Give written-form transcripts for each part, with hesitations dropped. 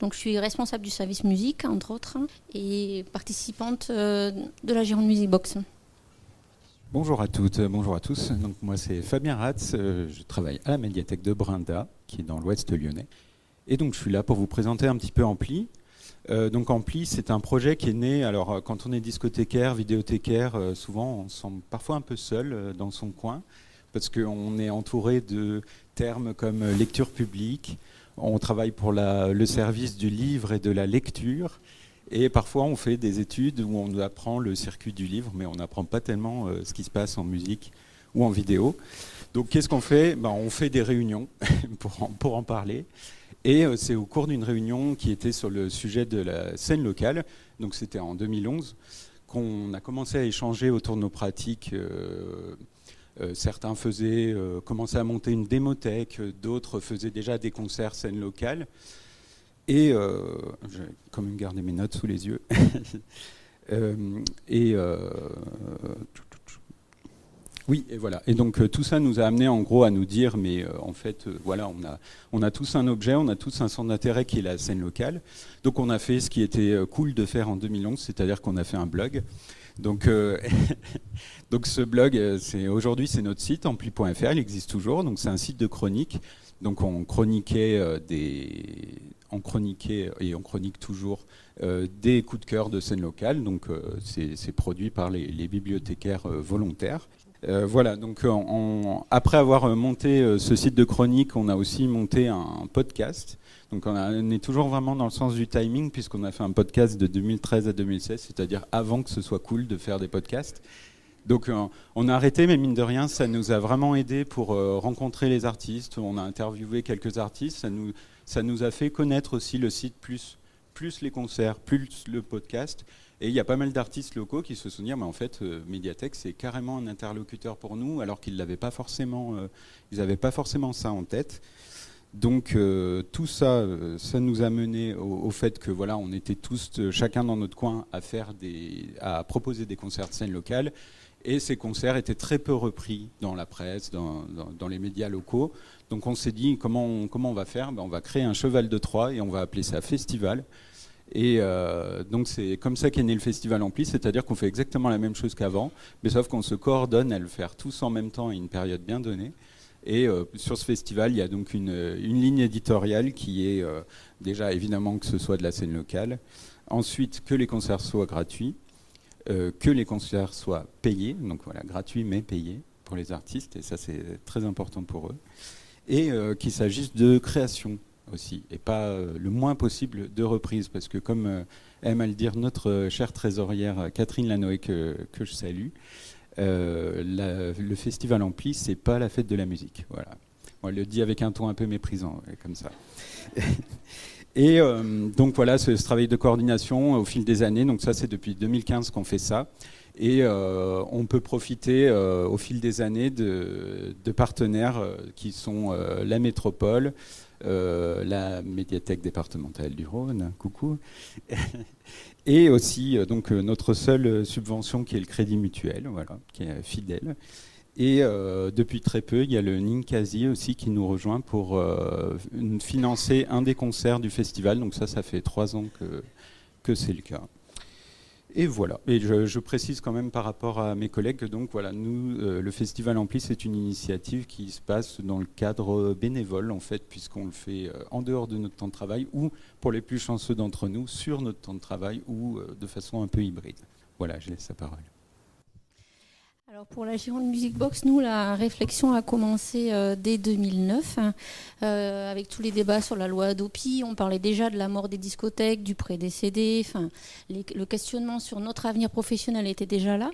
Donc, je suis responsable du service musique, entre autres, et participante de la Gironde Music Box. Bonjour à toutes, bonjour à tous. Donc, moi, c'est Fabien Ratz. Je travaille à la médiathèque de Brinda, qui est dans l'ouest lyonnais. Et donc, je suis là pour vous présenter un petit peu Ampli. Donc Ampli, c'est un projet qui est né, alors quand on est discothécaire, vidéothécaire, souvent on se sent parfois un peu seul dans son coin, parce qu'on est entouré de termes comme lecture publique, on travaille pour le service du livre et de la lecture, et parfois on fait des études où on apprend le circuit du livre, mais on n'apprend pas tellement ce qui se passe en musique ou en vidéo. Donc qu'est-ce qu'on fait ? On fait des réunions pour en parler. Et c'est au cours d'une réunion qui était sur le sujet de la scène locale, donc c'était en 2011, qu'on a commencé à échanger autour de nos pratiques. Certains commençaient à monter une démothèque, d'autres faisaient déjà des concerts scène locale. Et j'ai quand même gardé mes notes sous les yeux. Oui, et voilà. Et donc tout ça nous a amené en gros à nous dire, mais en fait, voilà, on a tous un objet, on a tous un centre d'intérêt qui est la scène locale. Donc on a fait ce qui était cool de faire en 2011, c'est-à-dire qu'on a fait un blog. Donc, donc ce blog, aujourd'hui c'est notre site, ampli.fr, il existe toujours. Donc c'est un site de chronique. Donc on chroniquait on chronique toujours des coups de cœur de scène locale. Donc c'est produit par les bibliothécaires volontaires. Voilà, donc après avoir monté ce site de chronique, on a aussi monté un podcast. Donc on est toujours vraiment dans le sens du timing, puisqu'on a fait un podcast de 2013 à 2016, c'est-à-dire avant que ce soit cool de faire des podcasts. Donc on a arrêté, mais mine de rien, ça nous a vraiment aidé pour rencontrer les artistes. On a interviewé quelques artistes, ça nous a fait connaître aussi le site plus les concerts, plus le podcast. Et il y a pas mal d'artistes locaux qui se sont dit, mais en fait, Médiathèque, c'est carrément un interlocuteur pour nous, alors qu'ils n'avaient pas forcément, ça en tête. Donc tout ça, ça nous a mené au fait que voilà, on était tous, chacun dans notre coin, à proposer des concerts de scène locale. Et ces concerts étaient très peu repris dans la presse, dans les médias locaux. Donc on s'est dit, comment on va faire ? On va créer un cheval de Troie et on va appeler ça festival. Et donc c'est comme ça qu'est né le Festival Ampli, c'est-à-dire qu'on fait exactement la même chose qu'avant, mais sauf qu'on se coordonne à le faire tous en même temps à une période bien donnée. Et sur ce festival, il y a donc une ligne éditoriale qui est déjà évidemment que ce soit de la scène locale, ensuite que les concerts soient gratuits, que les concerts soient payés, donc voilà, gratuits mais payés pour les artistes, et ça c'est très important pour eux, et qu'il s'agisse de création aussi, et pas le moins possible de reprises, parce que comme aime à le dire notre chère trésorière Catherine Lanoé, que je salue, le Festival Ampli, c'est pas la fête de la musique. Voilà. On le dit avec un ton un peu méprisant, comme ça. Et donc voilà, ce travail de coordination au fil des années, donc ça c'est depuis 2015 qu'on fait ça. Et on peut profiter au fil des années de partenaires qui sont la métropole, la médiathèque départementale du Rhône, coucou, et aussi donc notre seule subvention qui est le Crédit Mutuel, voilà, qui est fidèle. Et depuis très peu, il y a le Ninkasi aussi qui nous rejoint pour financer un des concerts du festival. Donc ça fait 3 ans que c'est le cas. Et voilà. Et je précise quand même par rapport à mes collègues que donc voilà, nous, le Festival Ampli, c'est une initiative qui se passe dans le cadre bénévole en fait, puisqu'on le fait en dehors de notre temps de travail ou pour les plus chanceux d'entre nous sur notre temps de travail ou de façon un peu hybride. Voilà, je laisse la parole. Alors pour la Gironde Music Box, nous, la réflexion a commencé dès 2009, avec tous les débats sur la loi Hadopi. On parlait déjà de la mort des discothèques, du prêt des CD. Le questionnement sur notre avenir professionnel était déjà là.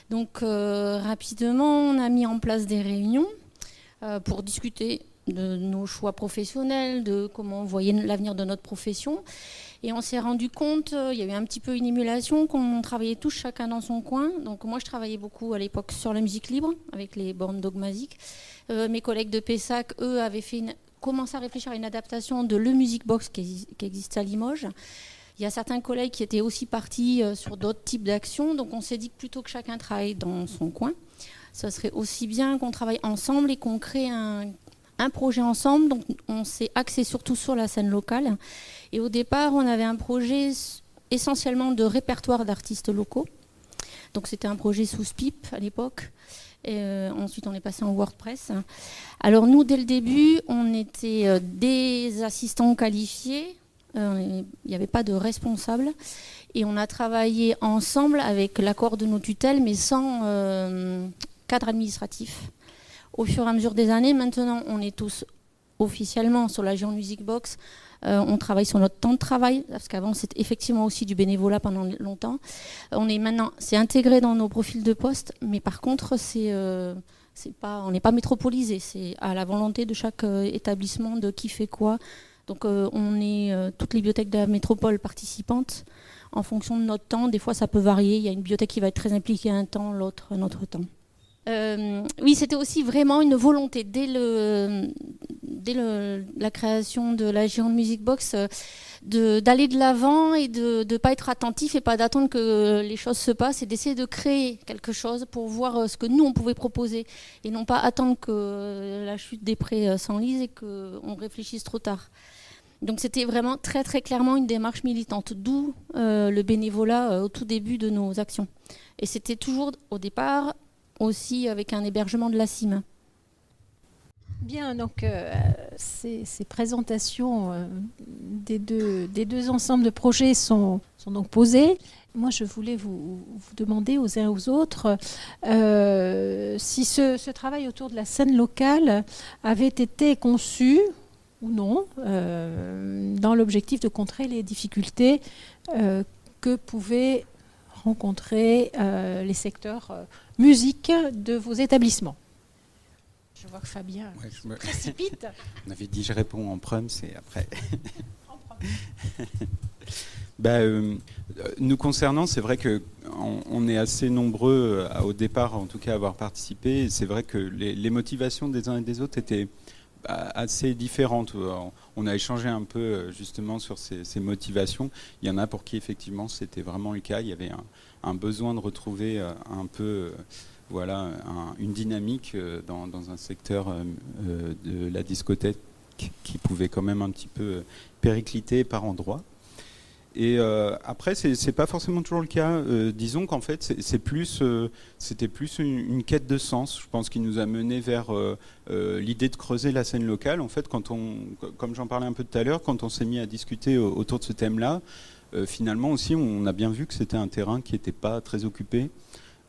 Donc rapidement, on a mis en place des réunions pour discuter de nos choix professionnels, de comment on voyait l'avenir de notre profession. Et on s'est rendu compte, il y a eu un petit peu une émulation, qu'on travaillait tous chacun dans son coin. Donc moi, je travaillais beaucoup à l'époque sur la musique libre, avec les bornes dogmatiques. Mes collègues de Pessac, eux, avaient commencé à réfléchir à une adaptation de Le Music Box qui existe à Limoges. Il y a certains collègues qui étaient aussi partis sur d'autres types d'actions. Donc on s'est dit que plutôt que chacun travaille dans son coin, ça serait aussi bien qu'on travaille ensemble et qu'on crée un un projet ensemble, donc on s'est axé surtout sur la scène locale. Et au départ, on avait un projet essentiellement de répertoire d'artistes locaux. Donc c'était un projet sous SPIP à l'époque. Ensuite, on est passé en WordPress. Alors nous, dès le début, on était des assistants qualifiés. Il n'y avait pas de responsable. Et on a travaillé ensemble avec l'accord de nos tutelles, mais sans cadre administratif. Au fur et à mesure des années, maintenant, on est tous officiellement sur la Gironde Music Box. On travaille sur notre temps de travail, parce qu'avant, c'était effectivement aussi du bénévolat pendant longtemps. C'est intégré dans nos profils de poste, mais par contre, on n'est pas métropolisé. C'est à la volonté de chaque établissement de qui fait quoi. Donc, on est toutes les bibliothèques de la métropole participantes en fonction de notre temps. Des fois, ça peut varier. Il y a une bibliothèque qui va être très impliquée un temps, l'autre un autre temps. Oui, c'était aussi vraiment une volonté dès la création de la Gironde Music Box d'aller de l'avant et de ne pas être attentif et pas d'attendre que les choses se passent et d'essayer de créer quelque chose pour voir ce que nous on pouvait proposer et non pas attendre que la chute des prix s'enlise et qu'on réfléchisse trop tard. Donc c'était vraiment très très clairement une démarche militante, d'où le bénévolat au tout début de nos actions. Et c'était toujours au départ aussi avec un hébergement de la CIM. Bien, donc ces présentations des deux ensembles de projets sont donc posées. Moi, je voulais vous demander aux uns et aux autres si ce travail autour de la scène locale avait été conçu ou non dans l'objectif de contrer les difficultés que pouvaient rencontrer les secteurs musique de vos établissements. Je vois que Fabien se précipite. On avait dit je réponds en prime, c'est après. Nous concernant, c'est vrai qu'on est assez nombreux au départ, en tout cas, à avoir participé. Et c'est vrai que les motivations des uns et des autres étaient assez différentes. On a échangé un peu justement sur ces motivations. Il y en a pour qui effectivement c'était vraiment le cas. Il y avait un besoin de retrouver un peu une dynamique dans un secteur de la discothèque qui pouvait quand même un petit peu péricliter par endroits. Et après, c'est pas forcément toujours le cas. Disons qu'en fait, c'était plus une quête de sens, je pense, qui nous a mené vers l'idée de creuser la scène locale. En fait, comme j'en parlais un peu tout à l'heure, quand on s'est mis à discuter autour de ce thème-là, finalement aussi, on a bien vu que c'était un terrain qui n'était pas très occupé.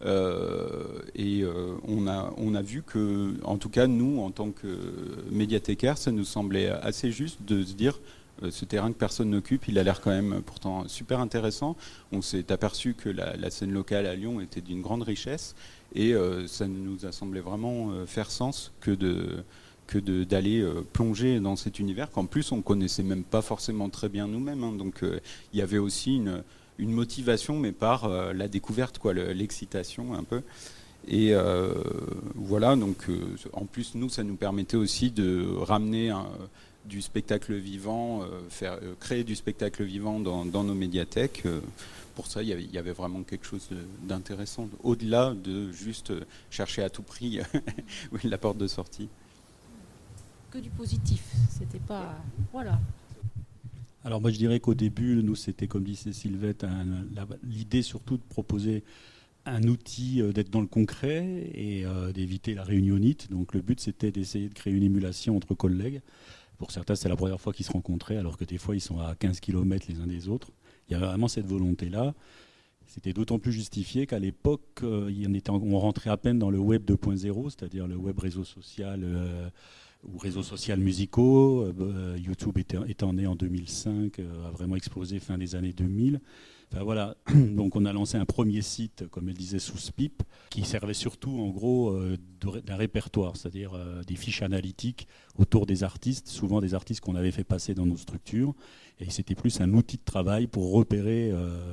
On a vu que, en tout cas, nous, en tant que médiathécaires, ça nous semblait assez juste de se dire ce terrain que personne n'occupe, il a l'air quand même pourtant super intéressant. On s'est aperçu que la scène locale à Lyon était d'une grande richesse et ça nous a semblé vraiment faire sens que d'aller plonger dans cet univers qu'en plus on connaissait même pas forcément très bien nous-mêmes. Hein. Donc il y avait aussi une motivation, mais par la découverte, l'excitation un peu. Et voilà, donc en plus nous, ça nous permettait aussi de ramener du spectacle vivant, créer du spectacle vivant dans nos médiathèques. Pour ça, il y avait vraiment quelque chose d'intéressant, au-delà de juste chercher à tout prix la porte de sortie. Que du positif, c'était pas... Voilà. Alors moi je dirais qu'au début, nous c'était comme disait Sylvette, l'idée surtout de proposer un outil, d'être dans le concret et d'éviter la réunionnite. Donc le but c'était d'essayer de créer une émulation entre collègues. Pour certains c'est la première fois qu'ils se rencontraient alors que des fois ils sont à 15 km les uns des autres. Il y avait vraiment cette volonté-là. C'était d'autant plus justifié qu'à l'époque, on rentrait à peine dans le web 2.0, c'est-à-dire le web réseau social ou réseaux sociaux musicaux. YouTube étant né en 2005, a vraiment explosé fin des années 2000. Enfin, voilà. Donc on a lancé un premier site, comme elle disait, sous SPIP, qui servait surtout en gros d'un répertoire, c'est-à-dire des fiches analytiques autour des artistes, souvent des artistes qu'on avait fait passer dans nos structures. Et c'était plus un outil de travail pour repérer,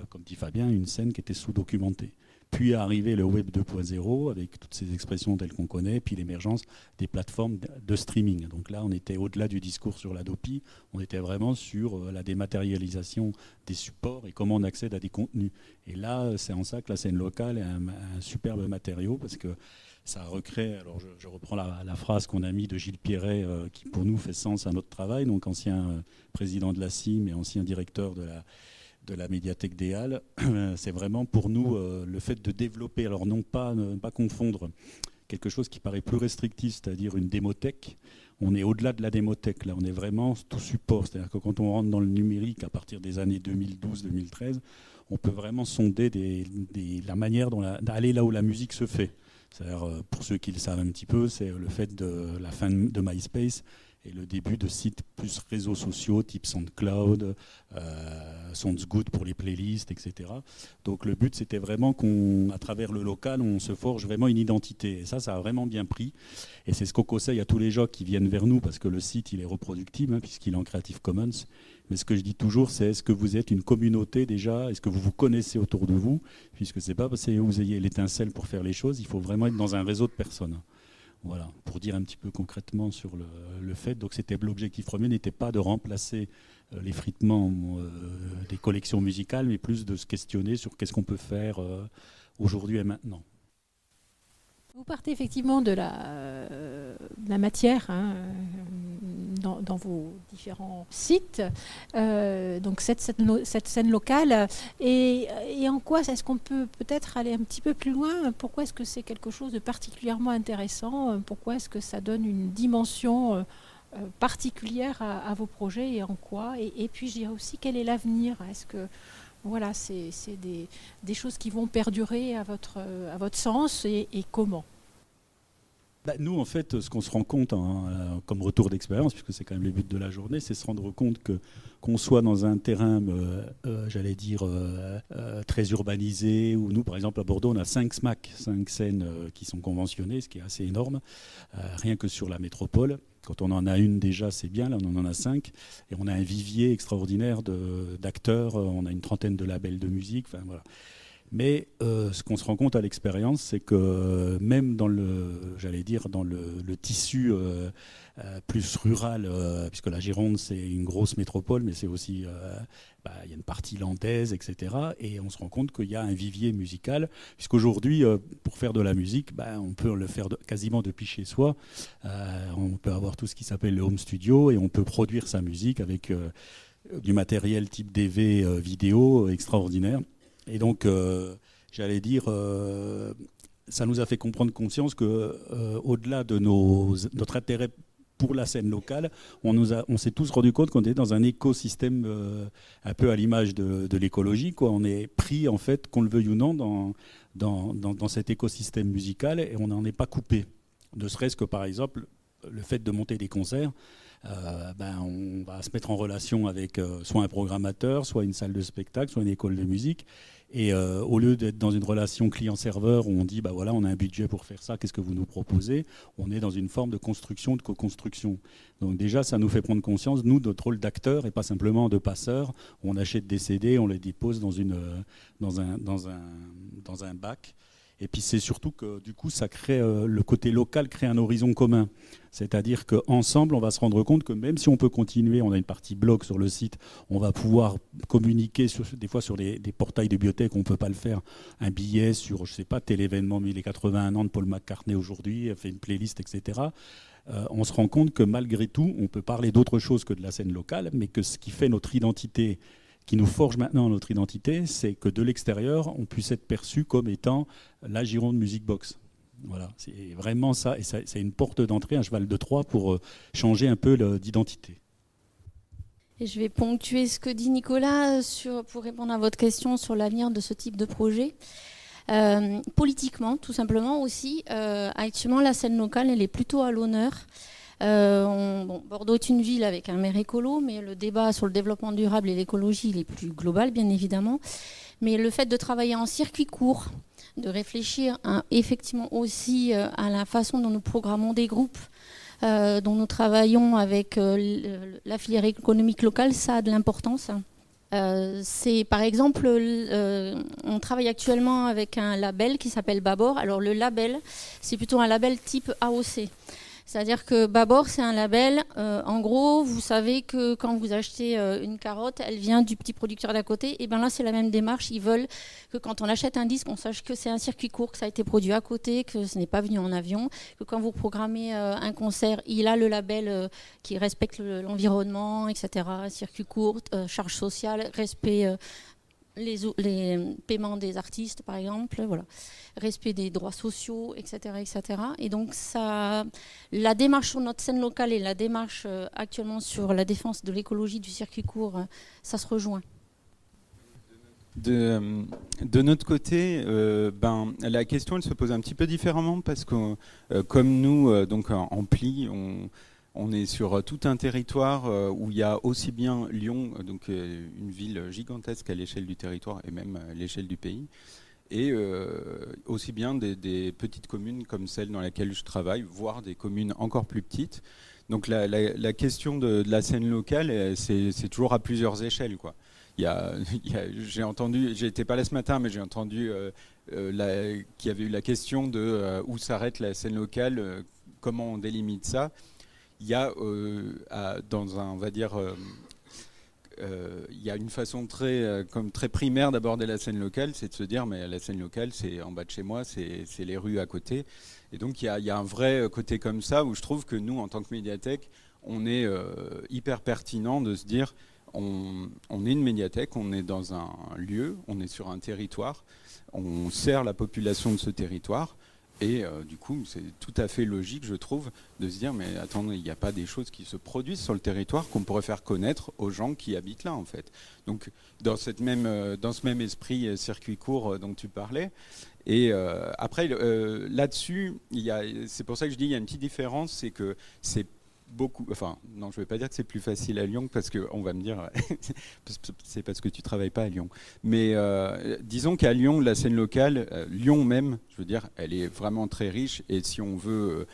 comme dit Fabien, une scène qui était sous-documentée. puis arriver le Web 2.0 avec toutes ces expressions telles qu'on connaît, puis l'émergence des plateformes de streaming. Donc là, on était au-delà du discours sur l'Adopi, on était vraiment sur la dématérialisation des supports et comment on accède à des contenus. Et là, c'est en ça que la scène locale est un superbe matériau, parce que ça recrée, alors je reprends la phrase qu'on a mis de Gilles Pierret, qui pour nous fait sens à notre travail, donc ancien président de la CIM et ancien directeur de la médiathèque des Halles. C'est vraiment pour nous le fait de développer, alors ne pas confondre quelque chose qui paraît plus restrictif, c'est-à-dire une démothèque. On est au-delà de la démothèque, là on est vraiment tout support, c'est-à-dire que quand on rentre dans le numérique à partir des années 2012-2013, on peut vraiment sonder la manière d'aller là où la musique se fait. C'est-à-dire, pour ceux qui le savent un petit peu, c'est le fait de la fin de MySpace et le début de sites plus réseaux sociaux type SoundCloud, SoundsGood pour les playlists, etc. Donc le but, c'était vraiment qu'à travers le local, on se forge vraiment une identité. Et ça a vraiment bien pris. Et c'est ce qu'on conseille à tous les gens qui viennent vers nous, parce que le site, il est reproductible, puisqu'il est en Creative Commons. Mais ce que je dis toujours, c'est est-ce que vous êtes une communauté déjà? Est-ce que vous vous connaissez autour de vous? Puisque c'est pas parce que vous ayez l'étincelle pour faire les choses, il faut vraiment être dans un réseau de personnes. Voilà, pour dire un petit peu concrètement sur le fait. Donc c'était l'objectif premier n'était pas de remplacer l'effritement des collections musicales, mais plus de se questionner sur qu'est-ce qu'on peut faire aujourd'hui et maintenant. Vous partez effectivement de la matière dans vos différents sites, donc cette scène locale, et en quoi est-ce qu'on peut peut-être aller un petit peu plus loin? Pourquoi est-ce que c'est quelque chose de particulièrement intéressant? Pourquoi est-ce que ça donne une dimension particulière à vos projets, et en quoi? Et puis je dirais aussi, quel est l'avenir? Est-ce que voilà, c'est des choses qui vont perdurer à votre sens, et comment? Nous, en fait, ce qu'on se rend compte comme retour d'expérience, puisque c'est quand même le but de la journée, c'est se rendre compte qu'on soit dans un terrain, j'allais dire, très urbanisé, où nous, par exemple, à Bordeaux, on a 5 SMAC, 5 scènes qui sont conventionnées, ce qui est assez énorme, rien que sur la métropole. Quand on en a une déjà, c'est bien, là on en a 5, et on a un vivier extraordinaire d'acteurs, on a une trentaine de labels de musique, enfin voilà. Mais ce qu'on se rend compte à l'expérience, c'est que même dans j'allais dire, dans le tissu plus rural, puisque la Gironde, c'est une grosse métropole, mais c'est aussi, il y a une partie landaise, etc. Et on se rend compte qu'il y a un vivier musical, puisqu'aujourd'hui, pour faire de la musique, on peut le faire quasiment depuis chez soi. On peut avoir tout ce qui s'appelle le home studio, et on peut produire sa musique avec du matériel type DV vidéo extraordinaire. Et donc, j'allais dire, ça nous a fait prendre conscience qu'au-delà de notre intérêt pour la scène locale, on s'est tous rendu compte qu'on était dans un écosystème un peu à l'image de l'écologie, quoi. On est pris, en fait, qu'on le veuille ou non, dans cet écosystème musical, et on n'en est pas coupé. Ne serait-ce que, par exemple, le fait de monter des concerts, on va se mettre en relation avec soit un programmateur, soit une salle de spectacle, soit une école de musique. Et au lieu d'être dans une relation client-serveur où on dit voilà, on a un budget pour faire ça, qu'est-ce que vous nous proposez? On est dans une forme de construction, de co-construction. Donc déjà, ça nous fait prendre conscience, nous, notre rôle d'acteur et pas simplement de passeur. On achète des CD, on les dépose dans un bac. Et puis c'est surtout que du coup, ça crée le côté local crée un horizon commun. C'est-à-dire qu'ensemble, on va se rendre compte que même si on peut continuer, on a une partie blog sur le site, on va pouvoir communiquer des fois sur des portails de bibliothèques, on ne peut pas le faire. Un billet sur, je ne sais pas, tel événement, mais les 81 ans de Paul McCartney aujourd'hui, fait une playlist, etc. On se rend compte que malgré tout, on peut parler d'autre chose que de la scène locale, mais que ce qui fait notre identité, qui nous forge maintenant notre identité, c'est que de l'extérieur, on puisse être perçu comme étant la Gironde Music Box. Voilà, c'est vraiment ça, et c'est une porte d'entrée, un cheval de Troie pour changer un peu d'identité. Et je vais ponctuer ce que dit Nicolas pour répondre à votre question sur l'avenir de ce type de projet. Politiquement, tout simplement aussi, actuellement, la scène locale, elle est plutôt à l'honneur. Bordeaux est une ville avec un maire écolo, mais le débat sur le développement durable et l'écologie, il est plus global, bien évidemment. Mais le fait de travailler en circuit court, de réfléchir effectivement aussi à la façon dont nous programmons des groupes, dont nous travaillons avec la filière économique locale, ça a de l'importance. C'est par exemple, on travaille actuellement avec un label qui s'appelle Babor. Alors le label, c'est plutôt un label type AOC. C'est-à-dire que Babor, c'est un label, en gros, vous savez que quand vous achetez une carotte, elle vient du petit producteur d'à côté, et bien là, c'est la même démarche. Ils veulent que quand on achète un disque, on sache que c'est un circuit court, que ça a été produit à côté, que ce n'est pas venu en avion, que quand vous programmez un concert, il a le label qui respecte l'environnement, etc., circuit court, charge sociale, respect... les paiements des artistes, par exemple, voilà. Respect des droits sociaux, etc., etc. Et donc, la démarche sur notre scène locale et la démarche actuellement sur la défense de l'écologie du circuit court, ça se rejoint. De notre côté, la question elle se pose un petit peu différemment parce que comme nous, donc en Pli, on est sur tout un territoire où il y a aussi bien Lyon, donc une ville gigantesque à l'échelle du territoire et même à l'échelle du pays, et aussi bien des petites communes comme celle dans laquelle je travaille, voire des communes encore plus petites. Donc la question de la scène locale, c'est toujours à plusieurs échelles, quoi. J'ai entendu, j'étais pas là ce matin, mais j'ai entendu qu'il y avait eu la question de où s'arrête la scène locale, comment on délimite ça. Il y a on va dire, il y a une façon très primaire d'aborder la scène locale, c'est de se dire mais la scène locale c'est en bas de chez moi, c'est les rues à côté. Et donc il y a un vrai côté comme ça où je trouve que nous en tant que médiathèque, on est hyper pertinent de se dire on est une médiathèque, on est dans un lieu, on est sur un territoire, on sert la population de ce territoire. Et du coup, c'est tout à fait logique, je trouve, de se dire, mais attendez, il n'y a pas des choses qui se produisent sur le territoire qu'on pourrait faire connaître aux gens qui habitent là, en fait. Donc, dans ce même esprit circuit court dont tu parlais. Et après, là-dessus, c'est pour ça que je dis, il y a une petite différence, c'est que c'est beaucoup, enfin non, je ne vais pas dire que c'est plus facile à Lyon parce qu'on va me dire c'est parce que tu travailles pas à Lyon, mais disons qu'à Lyon la scène locale, Lyon même, je veux dire, elle est vraiment très riche et si on veut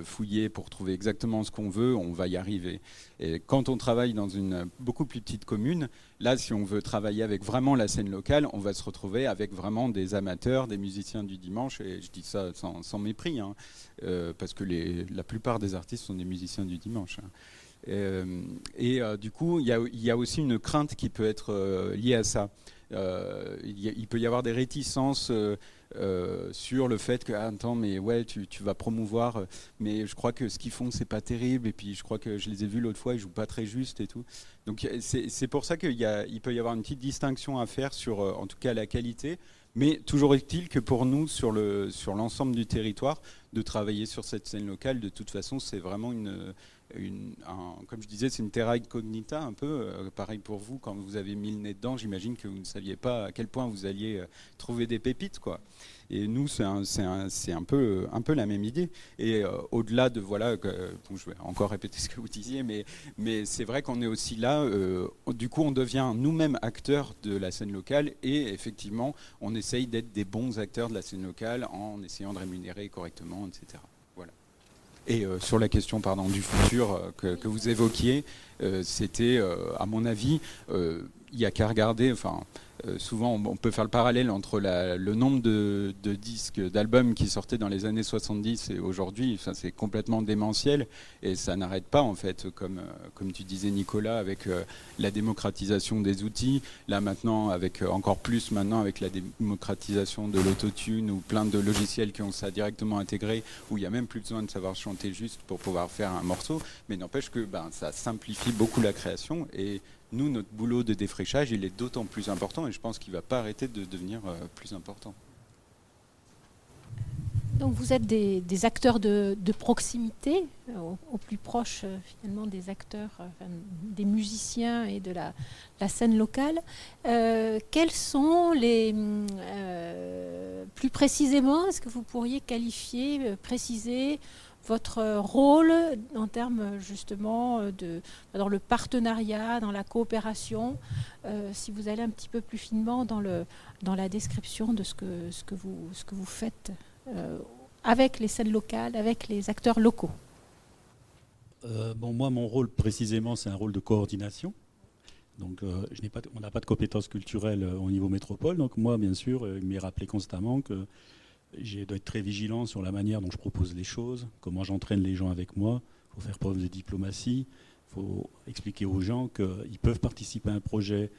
fouiller pour trouver exactement ce qu'on veut, on va y arriver. Et quand on travaille dans une beaucoup plus petite commune, là si on veut travailler avec vraiment la scène locale, on va se retrouver avec vraiment des amateurs, des musiciens du dimanche, et je dis ça sans mépris, hein, parce que la plupart des artistes sont des musiciens du dimanche. Du coup, il y a aussi une crainte qui peut être liée à ça. Il peut y avoir des réticences sur le fait que attends mais ouais tu vas promouvoir mais je crois que ce qu'ils font c'est pas terrible et puis je crois que je les ai vus l'autre fois ils jouent pas très juste et tout, donc c'est pour ça qu'il peut y avoir une petite distinction à faire sur en tout cas la qualité, mais toujours est-il que pour nous sur l'ensemble du territoire de travailler sur cette scène locale, de toute façon c'est vraiment comme je disais, c'est une terra incognita un peu, pareil pour vous, quand vous avez mis le nez dedans, j'imagine que vous ne saviez pas à quel point vous alliez trouver des pépites, quoi. Et nous, c'est un peu la même idée. Et au-delà de, voilà, je vais encore répéter ce que vous disiez, mais c'est vrai qu'on est aussi là, du coup on devient nous-mêmes acteurs de la scène locale et effectivement, on essaye d'être des bons acteurs de la scène locale en essayant de rémunérer correctement, etc. Et sur la question du futur que vous évoquiez, c'était, à mon avis, il n'y a qu'à regarder, souvent on peut faire le parallèle entre le nombre de disques, d'albums qui sortaient dans les années 70 et aujourd'hui, c'est complètement démentiel et ça n'arrête pas en fait, comme tu disais Nicolas, avec la démocratisation des outils, là maintenant encore plus maintenant avec la démocratisation de l'autotune ou plein de logiciels qui ont ça directement intégré, où il n'y a même plus besoin de savoir chanter juste pour pouvoir faire un morceau, mais n'empêche que ça simplifie beaucoup la création et nous, notre boulot de défrichage, il est d'autant plus important et je pense qu'il ne va pas arrêter de devenir plus important. Donc vous êtes des acteurs de proximité, au plus proche finalement des acteurs, des musiciens et de la scène locale. Quels sont plus précisément, est-ce que vous pourriez qualifier, préciser votre rôle en termes justement dans le partenariat, dans la coopération, si vous allez un petit peu plus finement dans la description de ce que vous faites avec les scènes locales, avec les acteurs locaux. Moi, mon rôle précisément, c'est un rôle de coordination. Donc on n'a pas de compétences culturelles au niveau métropole. Donc moi, bien sûr, il m'est rappelé constamment que je dois être très vigilant sur la manière dont je propose les choses, comment j'entraîne les gens avec moi. Il faut faire preuve de diplomatie. Il faut expliquer aux gens qu'ils peuvent participer à un projet.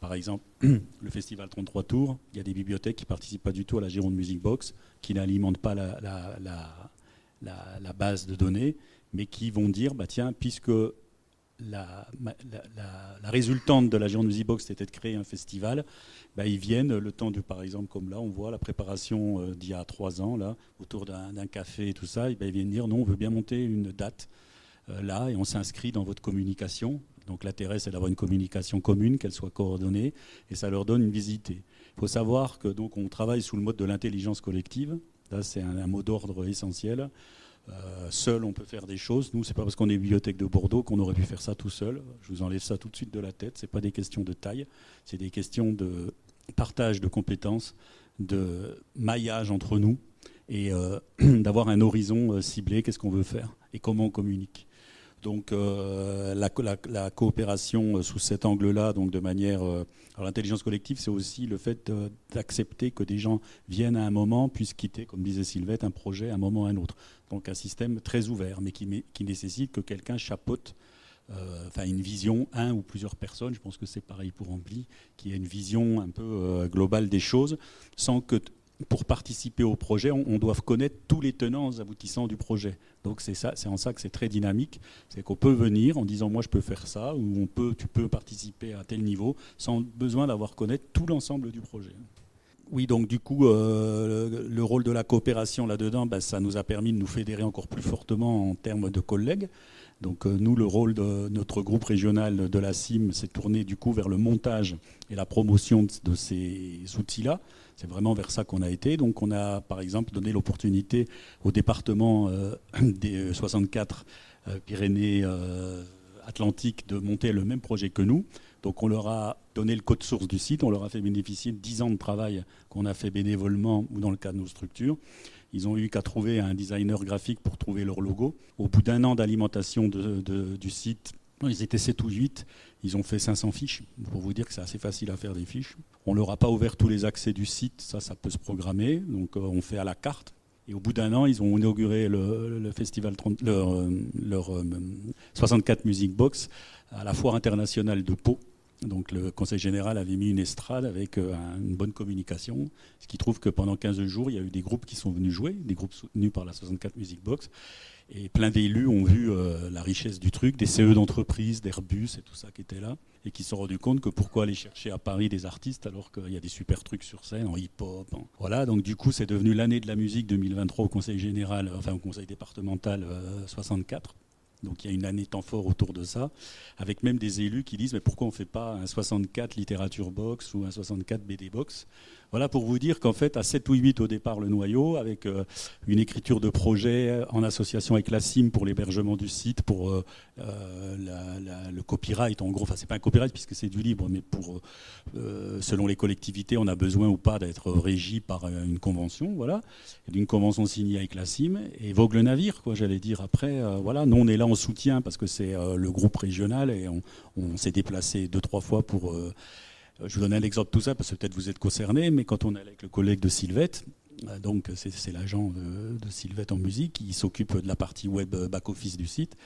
Par exemple, le festival 33 Tours, il y a des bibliothèques qui ne participent pas du tout à la Gironde Music Box, qui n'alimentent pas la base de données, mais qui vont dire, bah tiens, puisque la résultante de la Gironde Music Box c'était de créer un festival, bah, ils viennent le temps de, par exemple, comme là, on voit la préparation d'il y a 3 ans, là, autour d'un café et tout ça, et bah, ils viennent dire, non, on veut bien monter une date là, et on s'inscrit dans votre communication. Donc l'intérêt, c'est d'avoir une communication commune, qu'elle soit coordonnée, et ça leur donne une visibilité. Il faut savoir que donc on travaille sous le mode de l'intelligence collective. Là, c'est un mot d'ordre essentiel. Seul, on peut faire des choses. Nous, c'est pas parce qu'on est bibliothèque de Bordeaux qu'on aurait pu faire ça tout seul. Je vous enlève ça tout de suite de la tête. C'est pas des questions de taille, c'est des questions de partage de compétences, de maillage entre nous, et d'avoir un horizon ciblé. Qu'est-ce qu'on veut faire et comment on communique. Donc la coopération sous cet angle-là, donc de manière... alors l'intelligence collective, c'est aussi le fait d'accepter que des gens viennent à un moment, puissent quitter, comme disait Sylvette, un projet à un moment ou à un autre. Donc un système très ouvert, mais qui nécessite que quelqu'un chapeaute une vision, un ou plusieurs personnes, je pense que c'est pareil pour Ampli, qui a une vision un peu globale des choses, sans que... Pour participer au projet, on doit connaître tous les tenants aboutissants du projet. Donc c'est en ça que c'est très dynamique. C'est qu'on peut venir en disant moi je peux faire ça, ou tu peux participer à tel niveau, sans besoin d'avoir connaître tout l'ensemble du projet. Oui, donc du coup, le rôle de la coopération là-dedans, ça nous a permis de nous fédérer encore plus fortement en termes de collègues. Donc nous, le rôle de notre groupe régional de la CIM s'est tourné du coup vers le montage et la promotion de ces outils-là. C'est vraiment vers ça qu'on a été. Donc on a par exemple donné l'opportunité au département des 64 Pyrénées Atlantiques de monter le même projet que nous. Donc on leur a donné le code source du site, on leur a fait bénéficier de 10 ans de travail qu'on a fait bénévolement ou dans le cadre de nos structures. Ils ont eu qu'à trouver un designer graphique pour trouver leur logo. Au bout d'un an d'alimentation du site, ils étaient 7 ou 8, ils ont fait 500 fiches, pour vous dire que c'est assez facile à faire des fiches. On ne leur a pas ouvert tous les accès du site, ça peut se programmer, donc on fait à la carte. Et au bout d'un an, ils ont inauguré le festival, leur 64 Music Box à la Foire internationale de Pau. Donc le Conseil général avait mis une estrade avec une bonne communication, ce qui trouve que pendant 15 jours, il y a eu des groupes qui sont venus jouer, des groupes soutenus par la 64 Music Box, et plein d'élus ont vu la richesse du truc, des CE d'entreprise, d'Airbus et tout ça qui étaient là, et qui se sont rendus compte que pourquoi aller chercher à Paris des artistes alors qu'il y a des super trucs sur scène, en hip-hop. Voilà, donc du coup, c'est devenu l'année de la musique 2023 au Conseil général, enfin au Conseil départemental 64. Donc il y a une année temps fort autour de ça, avec même des élus qui disent mais pourquoi on ne fait pas un 64 littérature box ou un 64 BD box. Voilà pour vous dire qu'en fait à 7 ou 8 au départ le noyau, avec une écriture de projet en association avec la CIM pour l'hébergement du site, pour le copyright en gros, enfin c'est pas un copyright puisque c'est du libre, mais pour selon les collectivités on a besoin ou pas d'être régi par une convention, voilà, d'une convention signée avec la CIM, et vogue le navire quoi, j'allais dire après, voilà, nous on est là en soutien parce que c'est le groupe régional et on s'est déplacé 2-3 fois pour... je vous donne un exemple de tout ça parce que peut-être vous êtes concernés, mais quand on est avec le collègue de Sylvette, donc c'est l'agent de Sylvette en musique qui s'occupe de la partie web back-office du site,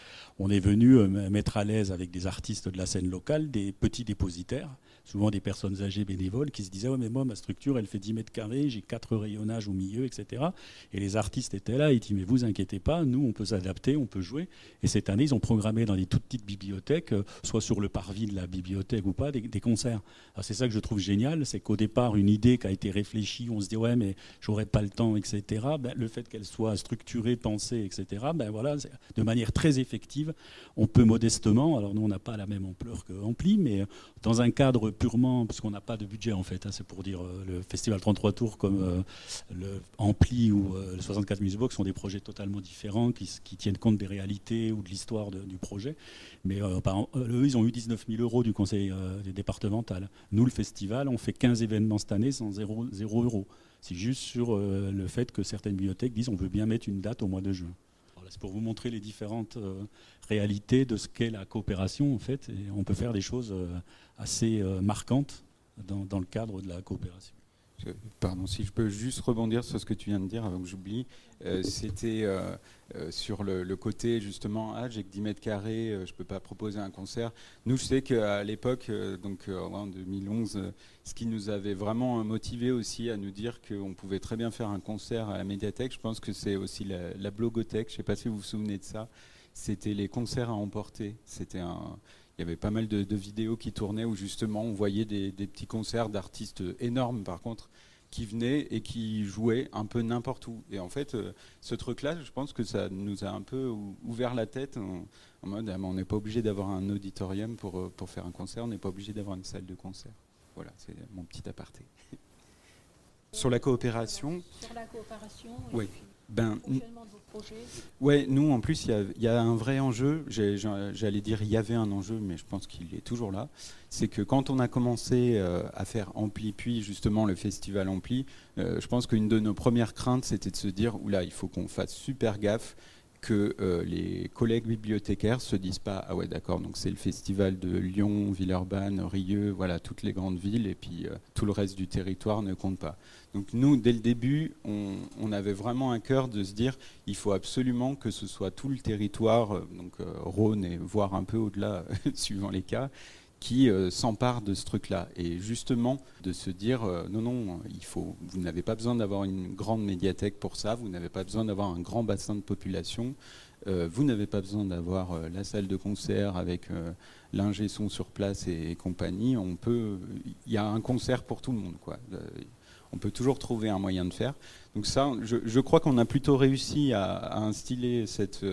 on est venu mettre à l'aise avec des artistes de la scène locale, des petits dépositaires, souvent des personnes âgées bénévoles qui se disaient ouais, mais moi ma structure elle fait 10 mètres carrés, j'ai 4 rayonnages au milieu, etc. Et les artistes étaient là, ils disaient mais vous inquiétez pas, nous on peut s'adapter, on peut jouer. Et cette année ils ont programmé dans des toutes petites bibliothèques, soit sur le parvis de la bibliothèque ou pas, des concerts. Alors c'est ça que je trouve génial, c'est qu'au départ une idée qui a été réfléchie, on se dit ouais mais j'aurais pas le temps, etc. Le fait qu'elle soit structurée, pensée, etc. Voilà, de manière très effective, on peut modestement, alors nous on n'a pas la même ampleur que Ampli, mais dans un cadre purement, parce qu'on n'a pas de budget en fait, c'est pour dire le Festival 33 Tours comme le Ampli ou le 64 Music Box sont des projets totalement différents qui tiennent compte des réalités ou de l'histoire du projet. Mais eux, ils ont eu 19 000 € du conseil départemental. Nous, le festival, on fait 15 événements cette année sans 0 €. C'est juste sur le fait que certaines bibliothèques disent on veut bien mettre une date au mois de juin. Voilà, c'est pour vous montrer les différentes réalités de ce qu'est la coopération, en fait. Et on peut faire des choses assez marquantes dans le cadre de la coopération. Pardon, si je peux juste rebondir sur ce que tu viens de dire avant que j'oublie. C'était sur le côté justement, j'ai que 10 mètres carrés, je ne peux pas proposer un concert. Nous, je sais qu'à l'époque, en 2011, ce qui nous avait vraiment motivé aussi à nous dire qu'on pouvait très bien faire un concert à la médiathèque, je pense que c'est aussi la blogothèque, je ne sais pas si vous vous souvenez de ça, c'était les concerts à emporter. Il y avait pas mal de vidéos qui tournaient où justement on voyait des petits concerts d'artistes énormes par contre qui venaient et qui jouaient un peu n'importe où. Et en fait, ce truc-là, je pense que ça nous a un peu ouvert la tête en mode on n'est pas obligé d'avoir un auditorium pour faire un concert, on n'est pas obligé d'avoir une salle de concert. Voilà, c'est mon petit aparté. Sur la coopération. Sur la coopération. Oui. Le fonctionnement de vos projets. Ouais, nous en plus il y a un vrai enjeu. J'allais dire il y avait un enjeu, mais je pense qu'il est toujours là. C'est que quand on a commencé à faire Ampli, puis justement le festival Ampli, je pense qu'une de nos premières craintes, c'était de se dire oula, il faut qu'on fasse super gaffe que les collègues bibliothécaires se disent pas ah ouais d'accord, donc c'est le festival de Lyon, Villeurbanne, Rieux, voilà toutes les grandes villes et puis tout le reste du territoire ne compte pas. Donc nous dès le début on avait vraiment un cœur de se dire il faut absolument que ce soit tout le territoire, Rhône et voire un peu au-delà suivant les cas, qui s'empare de ce truc-là. Et justement, de se dire, non, vous n'avez pas besoin d'avoir une grande médiathèque pour ça, vous n'avez pas besoin d'avoir un grand bassin de population, vous n'avez pas besoin d'avoir la salle de concert avec l'ingé son sur place et compagnie. Il y a un concert pour tout le monde, quoi. On peut toujours trouver un moyen de faire. Donc ça, je crois qu'on a plutôt réussi à instiller cette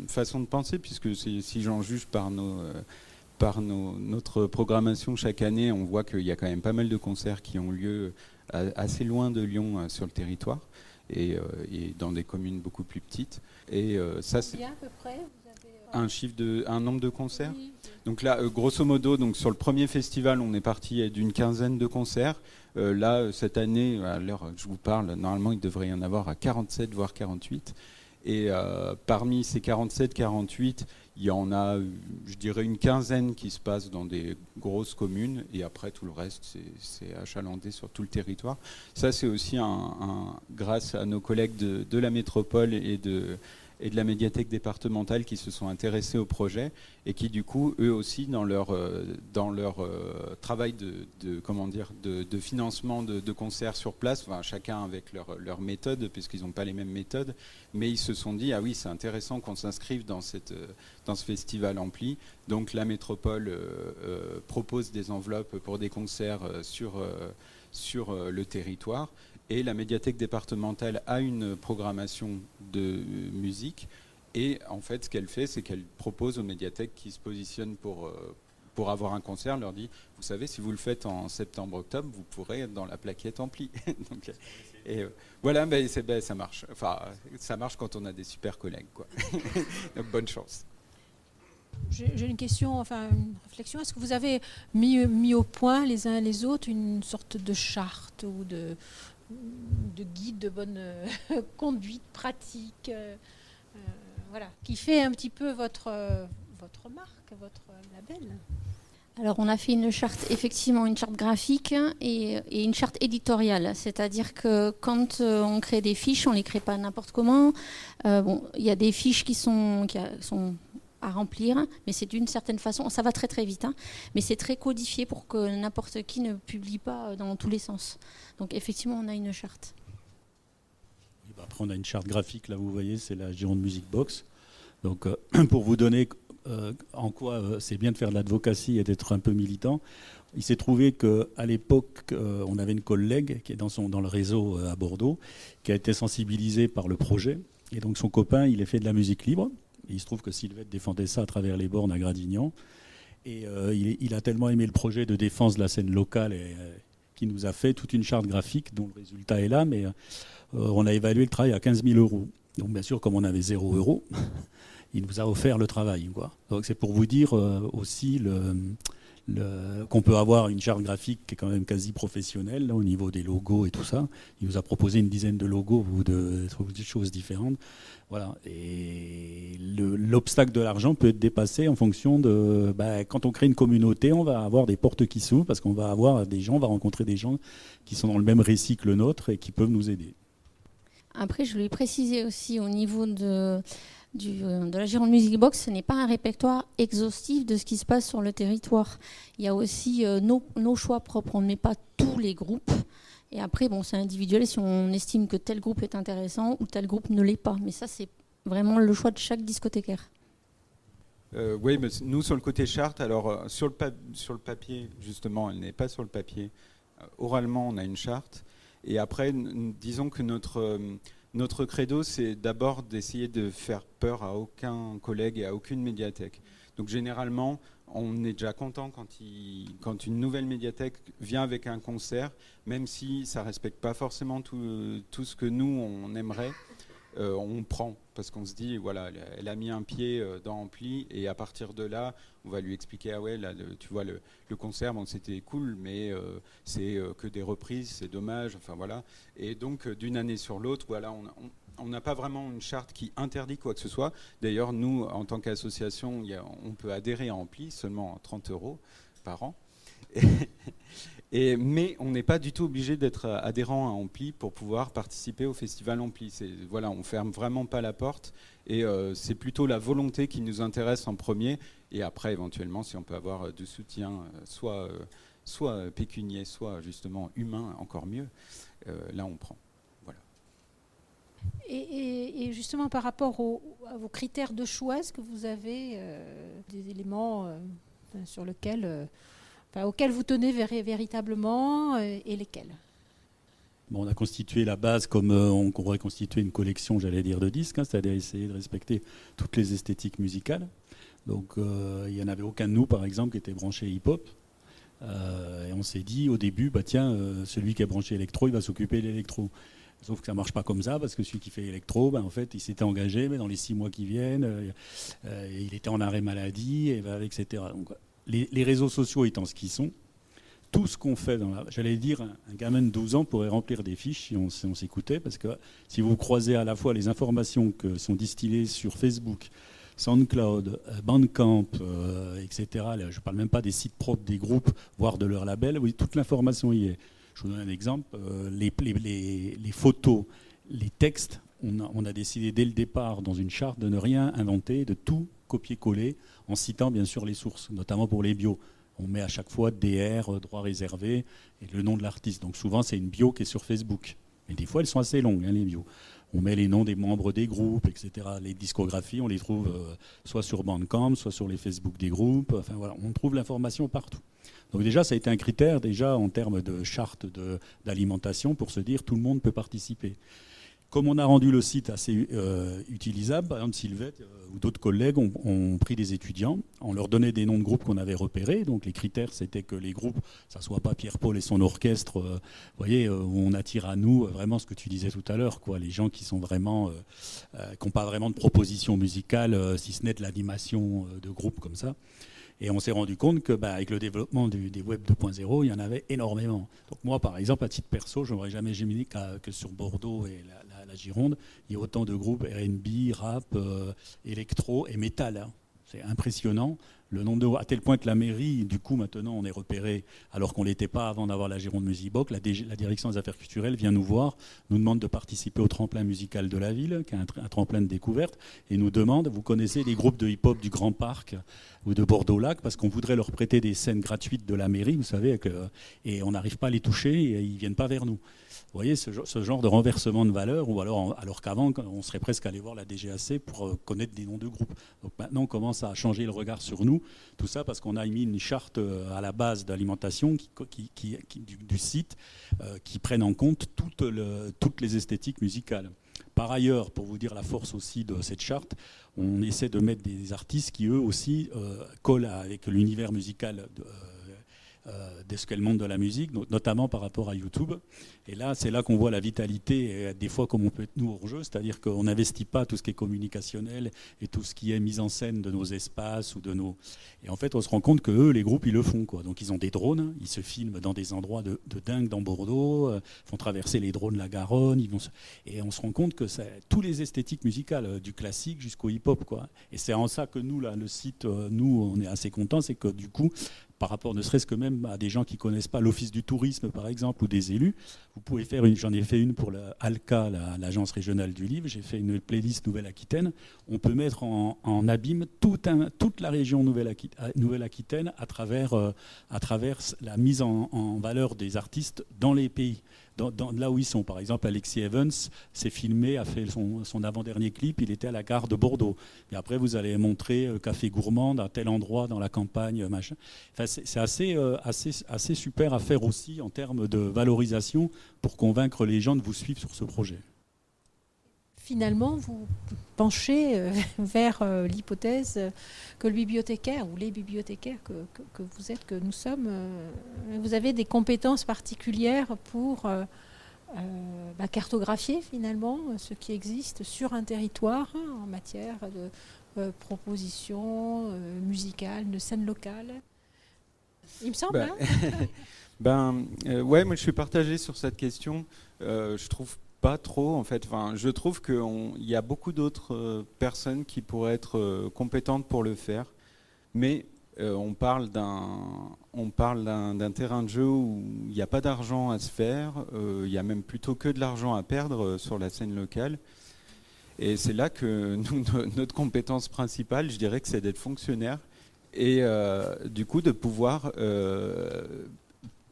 façon de penser, puisque si j'en juge par notre programmation chaque année, on voit qu'il y a quand même pas mal de concerts qui ont lieu assez loin de Lyon sur le territoire et dans des communes beaucoup plus petites. Et ça, c'est à peu près vous avez un nombre de concerts. Oui. Donc là, grosso modo, donc sur le premier festival, on est parti d'une quinzaine de concerts. Là, cette année, à l'heure où je vous parle, normalement, il devrait y en avoir à 47, voire 48. Et parmi ces 47, 48, il y en a, je dirais, une quinzaine qui se passe dans des grosses communes. Et après, tout le reste, c'est achalandé sur tout le territoire. Ça, c'est aussi grâce à nos collègues de la métropole et de la médiathèque départementale qui se sont intéressés au projet et qui, du coup, eux aussi, dans leur travail de financement de concerts sur place, enfin, chacun avec leur méthode, puisqu'ils n'ont pas les mêmes méthodes, mais ils se sont dit, ah oui, c'est intéressant qu'on s'inscrive dans ce festival Ampli. Donc la métropole propose des enveloppes pour des concerts sur le territoire. Et la médiathèque départementale a une programmation de musique. Et en fait, ce qu'elle fait, c'est qu'elle propose aux médiathèques qui se positionnent pour avoir un concert, leur dit, vous savez, si vous le faites en septembre-octobre, vous pourrez être dans la plaquette Ampli. Donc, voilà, ça marche. Enfin, ça marche quand on a des super collègues, quoi. Donc, bonne chance. J'ai une question, une réflexion. Est-ce que vous avez mis au point les uns et les autres une sorte de charte ou de guide de bonne conduite pratique, qui fait un petit peu votre marque, votre label? Alors on a fait une charte, effectivement une charte graphique et une charte éditoriale, c'est-à-dire que quand on crée des fiches, on ne les crée pas n'importe comment. Il y a des fiches qui sont à remplir, mais c'est d'une certaine façon, ça va très très vite, mais c'est très codifié pour que n'importe qui ne publie pas dans tous les sens. Donc effectivement, on a une charte. Après, on a une charte graphique, là vous voyez, c'est la Gironde Music Box. Donc pour vous donner en quoi c'est bien de faire de l'advocacy et d'être un peu militant, il s'est trouvé qu'à l'époque, on avait une collègue qui est dans le réseau à Bordeaux, qui a été sensibilisée par le projet. Et donc son copain, il a fait de la musique libre. Et il se trouve que Sylvette défendait ça à travers les bornes à Gradignan. Et il a tellement aimé le projet de défense de la scène locale qu'il nous a fait toute une charte graphique dont le résultat est là. Mais on a évalué le travail à 15 000 €. Donc bien sûr, comme on avait 0 €, il nous a offert le travail, quoi. Donc c'est pour vous dire aussi qu'on peut avoir une charte graphique qui est quand même quasi professionnelle là, au niveau des logos et tout ça. Il nous a proposé une dizaine de logos ou de choses différentes. Voilà. Et l'obstacle de l'argent peut être dépassé en fonction de... quand on crée une communauté, on va avoir des portes qui s'ouvrent parce qu'on va avoir des gens, on va rencontrer des gens qui sont dans le même récit que le nôtre et qui peuvent nous aider. Après, je voulais préciser aussi au niveau de la Gironde Music Box, ce n'est pas un répertoire exhaustif de ce qui se passe sur le territoire. Il y a aussi nos choix propres. On ne met pas tous les groupes. Et après, c'est individuel si on estime que tel groupe est intéressant ou tel groupe ne l'est pas. Mais ça, c'est vraiment le choix de chaque discothécaire. Oui, mais nous, sur le côté charte, alors sur le papier, justement, elle n'est pas sur le papier. Oralement, on a une charte. Et après, disons que notre credo, c'est d'abord d'essayer de faire peur à aucun collègue et à aucune médiathèque. Donc généralement, on est déjà content quand une nouvelle médiathèque vient avec un concert, même si ça ne respecte pas forcément tout ce que nous, on aimerait. On prend, parce qu'on se dit, voilà, elle a mis un pied dans Ampli, et à partir de là, on va lui expliquer, ah ouais, là, tu vois, le concert, c'était cool, mais c'est que des reprises, c'est dommage, enfin voilà. Et donc, d'une année sur l'autre, voilà, on n'a pas vraiment une charte qui interdit quoi que ce soit. D'ailleurs, nous, en tant qu'association, on peut adhérer à Ampli, seulement 30 € par an. Mais on n'est pas du tout obligé d'être adhérent à Ampli pour pouvoir participer au festival Ampli. Voilà, on ne ferme vraiment pas la porte et c'est plutôt la volonté qui nous intéresse en premier. Et après, éventuellement, si on peut avoir du soutien, soit pécunier, soit justement humain, encore mieux, là on prend. Voilà. Et justement, par rapport à vos critères de choix, est-ce que vous avez des éléments sur lesquels... auxquels vous tenez véritablement et lesquels? On a constitué la base comme on pourrait constituer une collection, j'allais dire, de disques, c'est-à-dire essayer de respecter toutes les esthétiques musicales. Donc il n'y en avait aucun de nous, par exemple, qui était branché hip-hop. Et on s'est dit au début, celui qui est branché électro, il va s'occuper de l'électro. Sauf que ça ne marche pas comme ça, parce que celui qui fait électro, en fait, il s'était engagé, mais dans les 6 mois qui viennent, il était en arrêt maladie, etc. Donc, les réseaux sociaux étant ce qu'ils sont, tout ce qu'on fait, j'allais dire, un gamin de 12 ans pourrait remplir des fiches si on s'écoutait, parce que si vous croisez à la fois les informations que sont distillées sur Facebook, SoundCloud, Bandcamp, etc., là, je ne parle même pas des sites propres des groupes, voire de leur label, oui, toute l'information y est. Je vous donne un exemple, les photos, les textes, on a décidé dès le départ dans une charte de ne rien inventer, de tout copier-coller, en citant bien sûr les sources, notamment pour les bios. On met à chaque fois DR, droit réservé, et le nom de l'artiste. Donc souvent c'est une bio qui est sur Facebook. Mais des fois elles sont assez longues, les bios. On met les noms des membres des groupes, etc. Les discographies, on les trouve soit sur Bandcamp, soit sur les Facebook des groupes. Enfin voilà, on trouve l'information partout. Donc déjà, ça a été un critère déjà en termes de charte d'alimentation pour se dire tout le monde peut participer. Comme on a rendu le site assez utilisable, par exemple Sylvette ou d'autres collègues ont pris des étudiants, on leur donnait des noms de groupes qu'on avait repérés. Donc les critères, c'était que les groupes, ça ne soit pas Pierre-Paul et son orchestre, vous voyez, où on attire à nous vraiment ce que tu disais tout à l'heure, quoi, les gens qui sont vraiment, qui n'ont pas vraiment de proposition musicale, si ce n'est de l'animation de groupe comme ça. Et on s'est rendu compte que, avec le développement des Web 2.0, il y en avait énormément. Donc moi, par exemple, à titre perso, je n'aurais jamais imaginé que sur Bordeaux et la Gironde, il y ait autant de groupes R&B, rap, électro et métal. C'est impressionnant. Le nombre à tel point que la mairie, du coup, maintenant, on est repéré, alors qu'on ne l'était pas avant d'avoir la Gironde Music Box. La direction des affaires culturelles vient nous voir, nous demande de participer au tremplin musical de la ville, qui est un tremplin de découverte, et nous demande, vous connaissez les groupes de hip-hop du Grand Parc ou de Bordeaux-Lac, parce qu'on voudrait leur prêter des scènes gratuites de la mairie, vous savez, et on n'arrive pas à les toucher, et ils ne viennent pas vers nous. Vous voyez ce genre de renversement de valeur, ou alors qu'avant, on serait presque allé voir la DGAC pour connaître des noms de groupes. Donc maintenant, on commence à changer le regard sur nous, tout ça parce qu'on a mis une charte à la base d'alimentation du site qui prenne en compte toutes les esthétiques musicales. Par ailleurs, pour vous dire la force aussi de cette charte, on essaie de mettre des artistes qui, eux aussi, collent avec l'univers musical de ce qu'est le monde de la musique, notamment par rapport à YouTube. Et là, c'est là qu'on voit la vitalité, et des fois comme on peut être nous hors jeu, c'est-à-dire qu'on n'investit pas tout ce qui est communicationnel et tout ce qui est mise en scène de nos espaces ou de nos... Et en fait, on se rend compte que eux, les groupes, ils le font, quoi. Donc ils ont des drones, ils se filment dans des endroits de dingue dans Bordeaux, font traverser les drones la Garonne, et on se rend compte que tous les esthétiques musicales, du classique jusqu'au hip-hop, quoi. Et c'est en ça que nous, là, le site, nous, on est assez contents, c'est que du coup, par rapport ne serait-ce que même à des gens qui ne connaissent pas l'Office du tourisme, par exemple, ou des élus, vous pouvez faire j'en ai fait une pour l'ALCA, l'Agence régionale du livre, j'ai fait une playlist Nouvelle-Aquitaine. On peut mettre en abîme toute la région Nouvelle-Aquitaine à travers la mise en valeur des artistes dans les pays. Là où ils sont. Par exemple, Alexis Evans s'est filmé, a fait son avant-dernier clip, il était à la gare de Bordeaux. Et après, vous allez montrer Café Gourmand à tel endroit dans la campagne, machin. Enfin, c'est assez super à faire aussi en termes de valorisation pour convaincre les gens de vous suivre sur ce projet. Finalement, vous penchez vers l'hypothèse que le bibliothécaire ou les bibliothécaires que vous êtes, que nous sommes, vous avez des compétences particulières pour cartographier finalement ce qui existe sur un territoire en matière de propositions musicales, de scènes locales. Il me semble. Ouais, moi je suis partagé sur cette question. Je trouve pas trop en fait. Enfin, je trouve qu'il y a beaucoup d'autres personnes qui pourraient être compétentes pour le faire, mais on parle d'un terrain de jeu où il n'y a pas d'argent à se faire, il y a même plutôt que de l'argent à perdre sur la scène locale. Et c'est là que notre compétence principale, je dirais que c'est d'être fonctionnaire et du coup de pouvoir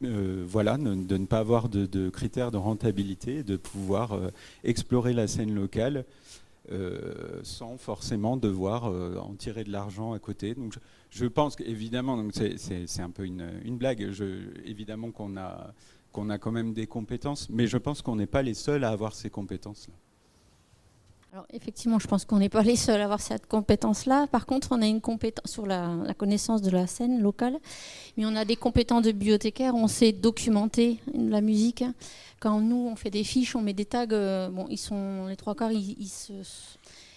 de ne pas avoir de critères de rentabilité, de pouvoir explorer la scène locale sans forcément devoir en tirer de l'argent à côté. Donc je pense qu'évidemment, c'est un peu une blague, évidemment qu'on a quand même des compétences, mais je pense qu'on n'est pas les seuls à avoir ces compétences-là. Alors effectivement, je pense qu'on n'est pas les seuls à avoir cette compétence-là. Par contre, on a une compétence sur la connaissance de la scène locale, mais on a des compétences de bibliothécaire. On sait documenter la musique. Quand nous, on fait des fiches, on met des tags. Ils sont les trois quarts, ils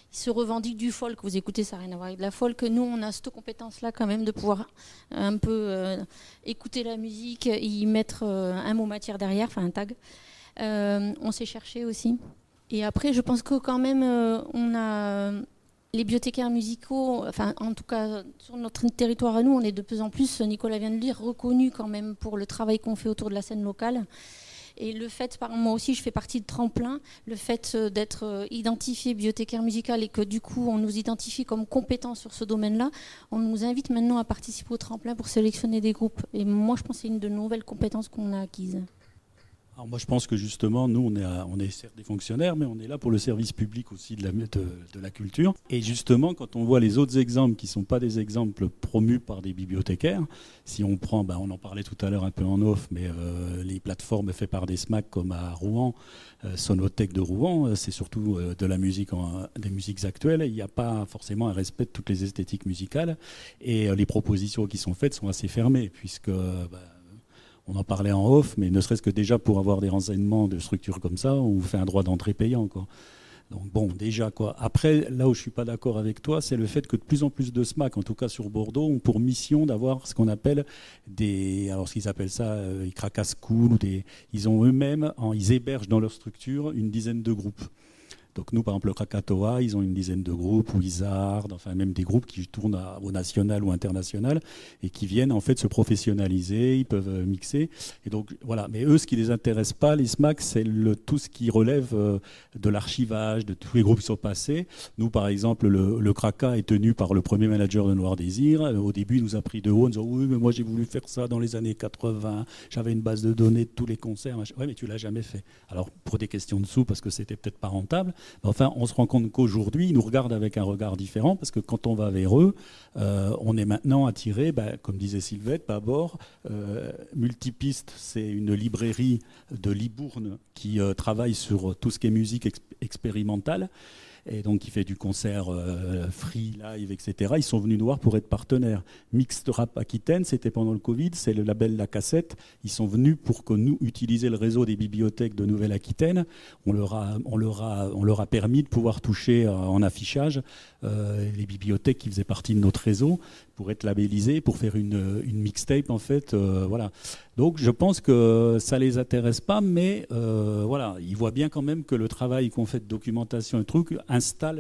se revendiquent du folk. Vous écoutez, ça n'a rien à voir avec de la folk. Nous, on a cette compétence-là quand même de pouvoir un peu écouter la musique et y mettre un mot matière derrière, enfin un tag. On sait chercher aussi. Et après, je pense que quand même, on a les bibliothécaires musicaux, enfin en tout cas sur notre territoire à nous, on est de plus en plus, Nicolas vient de le dire, reconnus quand même pour le travail qu'on fait autour de la scène locale. Et le fait, moi aussi je fais partie de Tremplin, le fait d'être identifié bibliothécaire musical et que du coup on nous identifie comme compétents sur ce domaine-là, on nous invite maintenant à participer au Tremplin pour sélectionner des groupes. Et moi je pense que c'est une de nos nouvelles compétences qu'on a acquises. Alors moi je pense que justement nous on est certes des fonctionnaires mais on est là pour le service public aussi de la culture, et justement quand on voit les autres exemples qui ne sont pas des exemples promus par des bibliothécaires, si on prend, on en parlait tout à l'heure un peu en off, mais les plateformes faites par des SMAC comme à Rouen, Sonothèque de Rouen, c'est surtout de la musique, des musiques actuelles, il n'y a pas forcément un respect de toutes les esthétiques musicales, et les propositions qui sont faites sont assez fermées puisque... on en parlait en off, mais ne serait-ce que déjà pour avoir des renseignements de structures comme ça, on vous fait un droit d'entrée payant, quoi. Donc bon, déjà quoi. Après, là où je suis pas d'accord avec toi, c'est le fait que de plus en plus de SMAC, en tout cas sur Bordeaux, ont pour mission d'avoir ce qu'on appelle alors ce qu'ils appellent ça, ils craquent school, ils ont eux-mêmes, ils hébergent dans leur structure une dizaine de groupes. Donc nous, par exemple, le Krakatoa, ils ont une dizaine de groupes, ou Isard, enfin même des groupes qui tournent au national ou international et qui viennent en fait se professionnaliser, ils peuvent mixer. Et donc voilà. Mais eux, ce qui les intéresse pas, les SMAC, c'est tout ce qui relève de l'archivage, de tous les groupes qui sont passés. Nous, par exemple, le Kraka est tenu par le premier manager de Noir Désir. Au début, il nous a pris de haut en disant oui, mais moi j'ai voulu faire ça dans les années 80. J'avais une base de données de tous les concerts. Ouais, mais tu l'as jamais fait. Alors pour des questions de sous, parce que c'était peut-être pas rentable. Enfin, on se rend compte qu'aujourd'hui, ils nous regardent avec un regard différent parce que quand on va vers eux, on est maintenant attiré, comme disait Sylvette, Babord. Multipiste, c'est une librairie de Libourne qui travaille sur tout ce qui est musique expérimentale. et donc qui fait du concert free, live, etc. Ils sont venus nous voir pour être partenaires. Mixed Rap Aquitaine, c'était pendant le Covid, c'est le label La Cassette. Ils sont venus pour que nous utiliser le réseau des bibliothèques de Nouvelle-Aquitaine. On leur a permis de pouvoir toucher en affichage les bibliothèques qui faisaient partie de notre réseau pour être labellisés, pour faire une mixtape en fait. Voilà. Donc je pense que ça les intéresse pas, mais voilà, ils voient bien quand même que le travail qu'on fait de documentation et trucs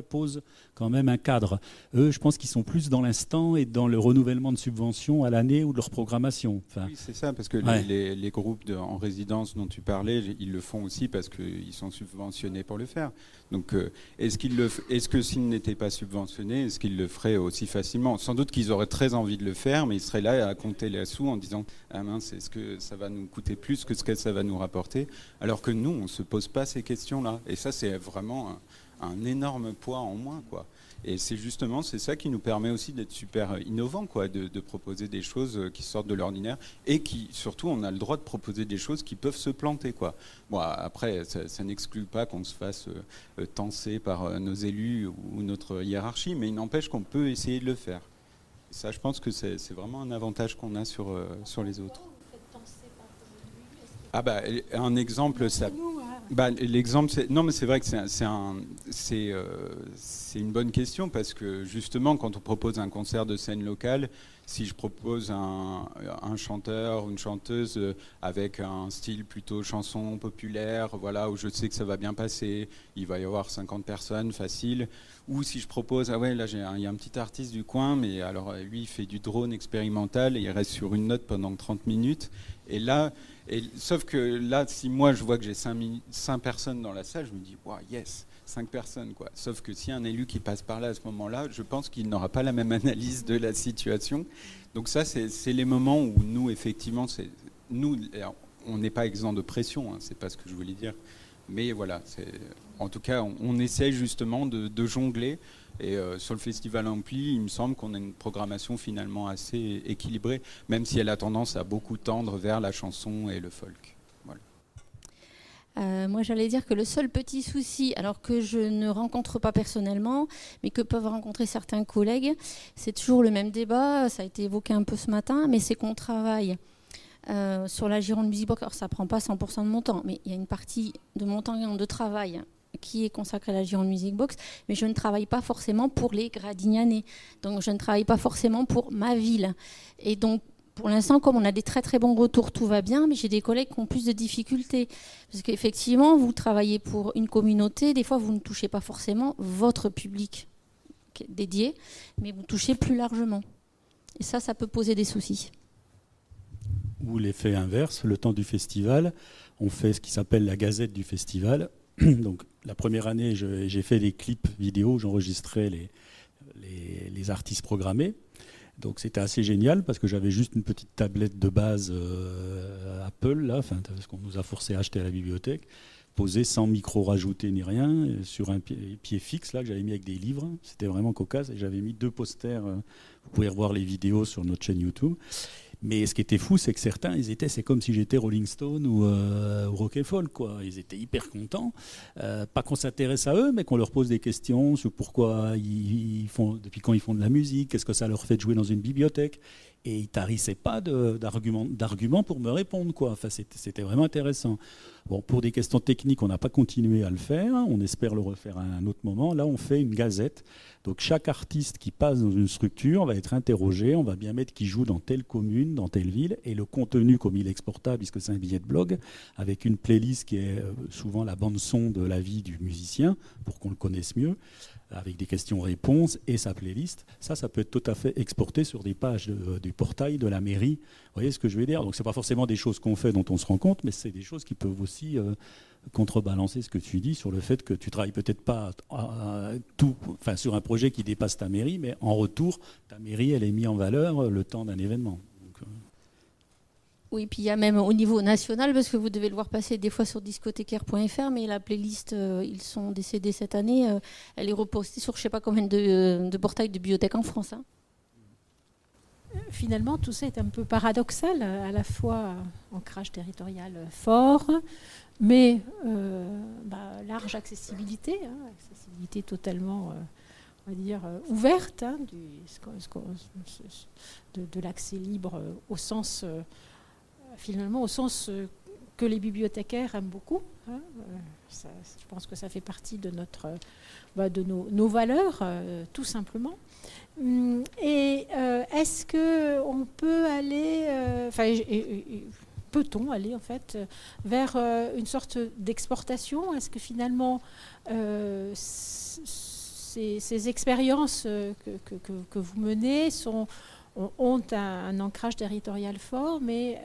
pose quand même un cadre. Eux, je pense qu'ils sont plus dans l'instant et dans le renouvellement de subventions à l'année ou de leur programmation. Enfin, oui, c'est ça, parce que les groupes en résidence dont tu parlais, ils le font aussi parce qu'ils sont subventionnés pour le faire. Donc est-ce que s'ils n'étaient pas subventionnés, est-ce qu'ils le feraient aussi facilement? Sans doute qu'ils auraient très envie de le faire, mais ils seraient là à compter les sous en disant « Ah mince, est-ce que ça va nous coûter plus que ce que ça va nous rapporter ?» Alors que nous, on ne se pose pas ces questions-là. Et ça, c'est vraiment un énorme poids en moins, quoi. Et c'est ça qui nous permet aussi d'être super innovants, quoi, de proposer des choses qui sortent de l'ordinaire et qui, surtout, on a le droit de proposer des choses qui peuvent se planter, quoi. Bon, après, ça n'exclut pas qu'on se fasse tancer par nos élus ou notre hiérarchie, mais il n'empêche qu'on peut essayer de le faire. Et ça, je pense que c'est vraiment un avantage qu'on a sur les autres. Ah bah, un exemple, ça... Bah, l'exemple, non, mais c'est vrai que c'est une bonne question parce que justement, quand on propose un concert de scène locale, si je propose un chanteur ou une chanteuse avec un style plutôt chanson populaire, voilà, où je sais que ça va bien passer, il va y avoir 50 personnes facile, ou si je propose, ah ouais, là il y a un petit artiste du coin, mais alors lui il fait du drone expérimental et il reste sur une note pendant 30 minutes, et là... sauf que là, si moi je vois que j'ai 5 personnes dans la salle, je me dis, wow, yes, 5 personnes, quoi. Sauf que s'il y a un élu qui passe par là à ce moment-là, je pense qu'il n'aura pas la même analyse de la situation. Donc ça, c'est les moments où nous, effectivement, on n'est pas exempt de pression, hein, c'est pas ce que je voulais dire. Mais voilà, en tout cas, on essaie justement de jongler. Et sur le Festival Ampli, il me semble qu'on a une programmation finalement assez équilibrée, même si elle a tendance à beaucoup tendre vers la chanson et le folk. Voilà. Moi, j'allais dire que le seul petit souci, alors que je ne rencontre pas personnellement, mais que peuvent rencontrer certains collègues, c'est toujours le même débat, ça a été évoqué un peu ce matin, mais c'est qu'on travaille sur la Gironde Music Box. Alors, ça ne prend pas 100% de mon temps, mais il y a une partie de mon temps de travail qui est consacré à la Gironde Music Box, mais je ne travaille pas forcément pour les Gradignanais. Donc je ne travaille pas forcément pour ma ville. Et donc pour l'instant, comme on a des très très bons retours, tout va bien, mais j'ai des collègues qui ont plus de difficultés. Parce qu'effectivement, vous travaillez pour une communauté, des fois vous ne touchez pas forcément votre public dédié, mais vous touchez plus largement. Et ça peut poser des soucis. Ou l'effet inverse, le temps du festival, on fait ce qui s'appelle la gazette du festival. Donc la première année, j'ai fait des clips vidéo, j'enregistrais les artistes programmés. Donc c'était assez génial parce que j'avais juste une petite tablette de base Apple, là, ce qu'on nous a forcé à acheter à la bibliothèque, posée sans micro rajouté ni rien, sur un pied fixe là, que j'avais mis avec des livres. C'était vraiment cocasse et j'avais mis 2 posters. Vous pouvez revoir les vidéos sur notre chaîne YouTube. Mais ce qui était fou, c'est que certains, c'est comme si j'étais Rolling Stone ou Rock & Folk, quoi. Ils étaient hyper contents. Pas qu'on s'intéresse à eux, mais qu'on leur pose des questions sur pourquoi depuis quand ils font de la musique, qu'est-ce que ça leur fait de jouer dans une bibliothèque. Et ils ne tarissaient pas d'arguments pour me répondre, quoi. Enfin, c'était vraiment intéressant. Bon, pour des questions techniques, on n'a pas continué à le faire. On espère le refaire à un autre moment. Là, on fait une gazette. Donc, chaque artiste qui passe dans une structure va être interrogé. On va bien mettre qui joue dans telle commune, dans telle ville. Et le contenu, comme il est exportable, puisque c'est un billet de blog, avec une playlist qui est souvent la bande-son de la vie du musicien, pour qu'on le connaisse mieux, avec des questions-réponses et sa playlist. Ça peut être tout à fait exporté sur des pages du portail de la mairie. Vous voyez ce que je veux dire? Donc, ce n'est pas forcément des choses qu'on fait dont on se rend compte, mais c'est des choses qui peuvent aussi contrebalancer ce que tu dis sur le fait que tu travailles peut-être pas sur un projet qui dépasse ta mairie, mais en retour, ta mairie, elle est mise en valeur le temps d'un événement. Oui, puis il y a même au niveau national, parce que vous devez le voir passer des fois sur discothécaire.fr, mais la playlist, ils sont décédés cette année, elle est repostée sur je ne sais pas combien de portails de bibliothèques en France. Hein. finalement, tout ça est un peu paradoxal, à la fois ancrage territorial fort, mais large accessibilité, accessibilité totalement, on va dire, ouverte, de l'accès libre au sens, finalement, au sens que les bibliothécaires aiment beaucoup. Je pense que ça fait partie de de nos valeurs, tout simplement. Et est-ce qu'on peut aller, peut-on aller en fait vers une sorte d'exportation? Est-ce que finalement ces expériences que vous menez ont un ancrage territorial fort, mais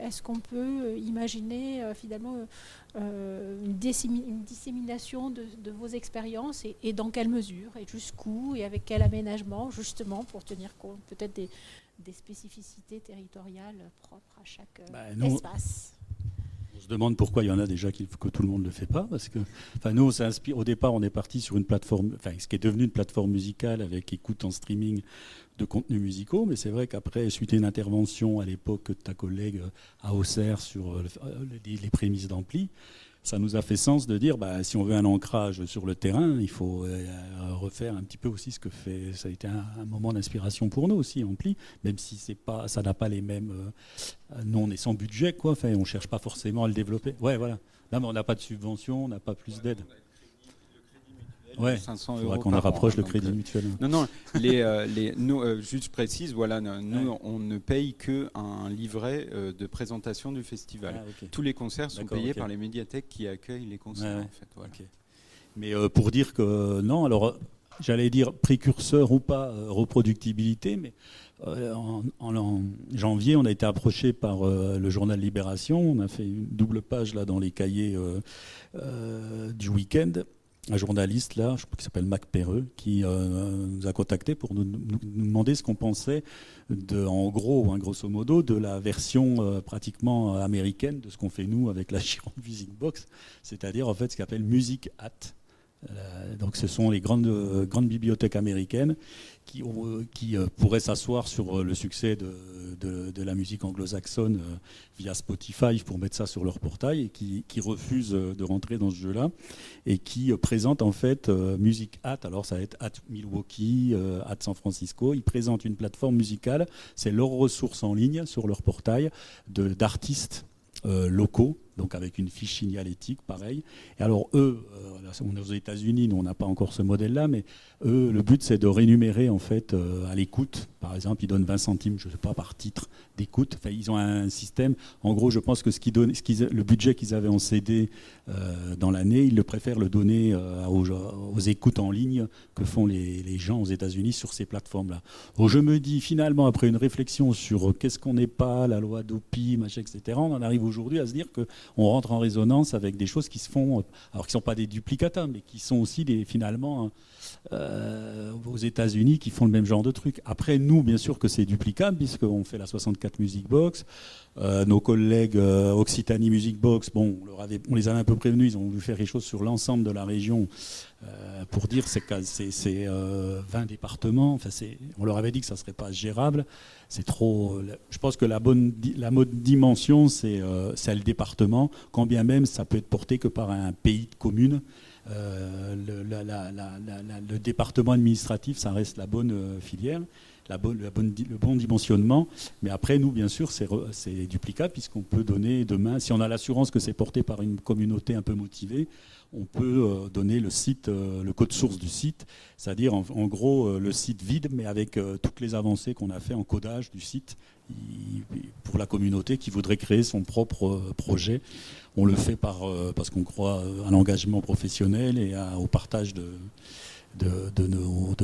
est-ce qu'on peut imaginer finalement une dissémination de vos expériences et dans quelle mesure et jusqu'où et avec quel aménagement justement pour tenir compte peut-être des spécificités territoriales propres à chaque espace? On se demande pourquoi il y en a déjà que tout le monde ne le fait pas, parce que nous, au départ, on est parti sur une plateforme, ce qui est devenu une plateforme musicale avec écoute en streaming de contenus musicaux, mais c'est vrai qu'après, suite à une intervention à l'époque de ta collègue à Auxerre sur les prémices d'ampli, ça nous a fait sens de dire, si on veut un ancrage sur le terrain, il faut refaire un petit peu aussi ce que fait. Ça a été un moment d'inspiration pour nous aussi, Ampli, même si ça n'a pas les mêmes. Nous, on est sans budget, quoi. On ne cherche pas forcément à le développer. Ouais, voilà. Là, mais on n'a pas de subvention, on n'a pas plus d'aide. Ouais, 500 il euros faudra qu'on par rapproche an, le donc, crédit mutuel. Non, nous, juste précise, voilà, nous, on ne paye qu'un livret de présentation du festival. Ah, okay. Tous les concerts sont payés par les médiathèques qui accueillent les concerts. En fait, voilà. Okay. Mais pour dire que non, alors j'allais dire précurseur ou pas, reproductibilité, mais en janvier, on a été approché par le journal Libération. On a fait une double page là dans les cahiers du week-end. Un journaliste là, je crois qu'il s'appelle Mac Perreux, qui nous a contactés pour nous demander ce qu'on pensait en gros, grosso modo, de la version pratiquement américaine de ce qu'on fait nous avec la Gironde Music Box, c'est-à-dire en fait ce qu'on appelle Music Hat. Donc ce sont les grandes bibliothèques américaines qui pourraient s'asseoir sur le succès de la musique anglo-saxonne via Spotify pour mettre ça sur leur portail et qui refusent de rentrer dans ce jeu-là et qui présentent en fait Music Hat. Alors ça va être Hat Milwaukee, Hat San Francisco. Ils présentent une plateforme musicale, c'est leur ressource en ligne sur leur portail d'artistes locaux, donc avec une fiche signalétique, pareil. Et alors eux, on est aux États-Unis, nous on n'a pas encore ce modèle-là, mais eux, le but c'est de rémunérer en fait à l'écoute. Par exemple, ils donnent 20 centimes, je ne sais pas, par titre d'écoute. Enfin, ils ont un système. En gros, je pense que le budget qu'ils avaient en CD dans l'année, ils préfèrent le donner aux écoutes en ligne que font les gens aux États-Unis sur ces plateformes-là. Donc, je me dis finalement, après une réflexion sur qu'est-ce qu'on n'est pas, la loi d'OPI, machin, etc., on en arrive aujourd'hui à se dire qu'on rentre en résonance avec des choses qui se font, alors qui ne sont pas des duplicata, mais qui sont aussi finalement aux États-Unis qui font le même genre de truc. Après, nous, bien sûr que c'est duplicable, puisqu'on fait la 64 Music Box. Nos collègues Occitanie Music Box, bon, on les avait un peu prévenus, ils ont voulu faire quelque chose sur l'ensemble de la région pour dire que c'est 20 départements. Enfin, on leur avait dit que ça ne serait pas gérable. C'est trop. Je pense que la bonne dimension, c'est le département, quand bien même ça peut être porté que par un pays de communes. Le département administratif, ça reste la bonne filière, le bon dimensionnement. Mais après, nous, bien sûr, c'est duplicable puisqu'on peut donner demain, si on a l'assurance que c'est porté par une communauté un peu motivée, on peut donner le site, le code source du site, c'est-à-dire en gros le site vide, mais avec toutes les avancées qu'on a fait en codage du site pour la communauté qui voudrait créer son propre projet. On le fait parce qu'on croit à l'engagement professionnel et au partage de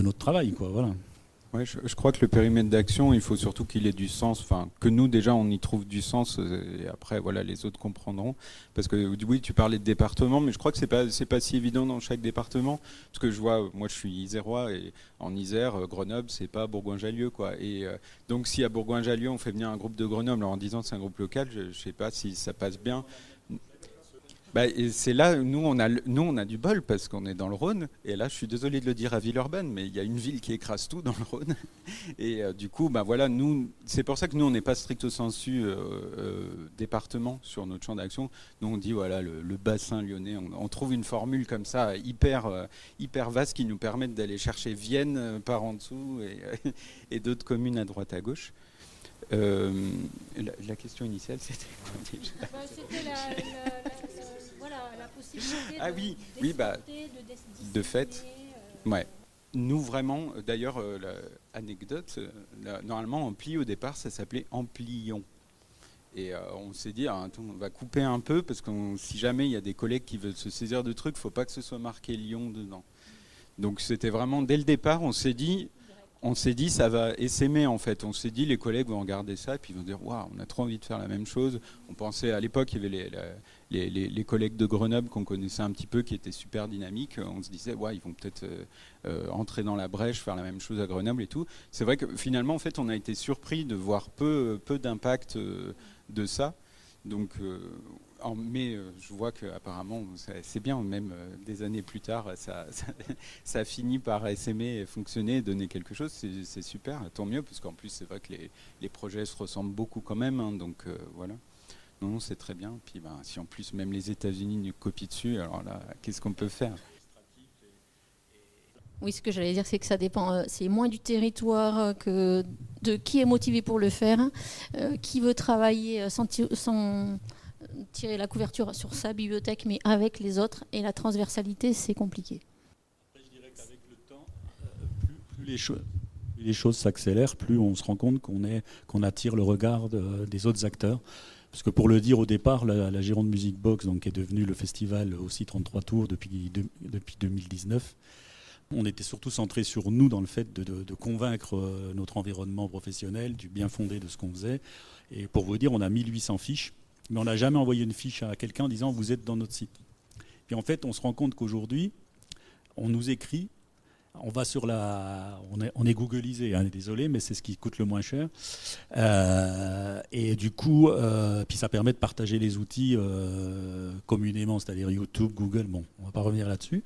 notre travail, quoi. Voilà. Ouais, je crois que le périmètre d'action, il faut surtout qu'il ait du sens, enfin que nous déjà on y trouve du sens et après voilà les autres comprendront. Parce que oui, tu parlais de département, mais je crois que c'est pas si évident dans chaque département. Parce que je vois, moi je suis isérois et en Isère, Grenoble, c'est pas Bourgoin-Jallieu, quoi. Et donc si à Bourgoin-Jallieu on fait venir un groupe de Grenoble en disant que c'est un groupe local, je sais pas si ça passe bien. Et c'est là, nous on a du bol parce qu'on est dans le Rhône. Et là, je suis désolé de le dire à Villeurbanne, mais il y a une ville qui écrase tout dans le Rhône. Et du coup, voilà, c'est pour ça que nous, on n'est pas stricto sensu département sur notre champ d'action. Nous, on dit, voilà, le bassin lyonnais, on trouve une formule comme ça, hyper vaste, qui nous permet d'aller chercher Vienne par en dessous et d'autres communes à droite à gauche. La question initiale, c'était quoi déjà ? C'était la possibilité de fait. Ouais. Nous, vraiment, d'ailleurs, anecdote, normalement, Ampli, au départ, ça s'appelait Amplion. Et on s'est dit, attends, on va couper un peu, parce que si jamais il y a des collègues qui veulent se saisir de trucs, il ne faut pas que ce soit marqué Lyon dedans. Donc c'était vraiment, dès le départ, on s'est dit, ça va essaimer en fait. On s'est dit, les collègues vont regarder ça et puis ils vont dire, waouh, on a trop envie de faire la même chose. On pensait, à l'époque, il y avait les collègues de Grenoble qu'on connaissait un petit peu, qui étaient super dynamiques. On se disait, ouais, ils vont peut-être entrer dans la brèche, faire la même chose à Grenoble et tout. C'est vrai que finalement, en fait, on a été surpris de voir peu d'impact de ça. Donc, mais je vois qu'apparemment, c'est bien, même des années plus tard, ça a fini par s'aimer, fonctionner, donner quelque chose. C'est super, tant mieux, parce qu'en plus, c'est vrai que les projets se ressemblent beaucoup quand même. Hein, donc, voilà. Non, c'est très bien. Puis, si en plus, même les États-Unis nous copient dessus, alors là, qu'est-ce qu'on peut faire ? Oui, ce que j'allais dire, c'est que ça dépend. C'est moins du territoire que de qui est motivé pour le faire, qui veut travailler sans tirer la couverture sur sa bibliothèque, mais avec les autres. Et la transversalité, c'est compliqué. Après, je dirais qu'avec le temps, plus les choses s'accélèrent, plus on se rend compte qu'on attire le regard des autres acteurs. Parce que pour le dire au départ, la Gironde Music Box, donc, est devenue le festival aussi 33 tours depuis 2019. On était surtout centré sur nous dans le fait de convaincre notre environnement professionnel du bien fondé de ce qu'on faisait. Et pour vous dire, on a 1800 fiches, mais on n'a jamais envoyé une fiche à quelqu'un en disant « vous êtes dans notre site ». Puis en fait, on se rend compte qu'aujourd'hui, on nous écrit, on est googlisé, hein, désolé, mais c'est ce qui coûte le moins cher. Et du coup, puis ça permet de partager les outils communément, c'est-à-dire YouTube, Google. Bon, on ne va pas revenir là-dessus.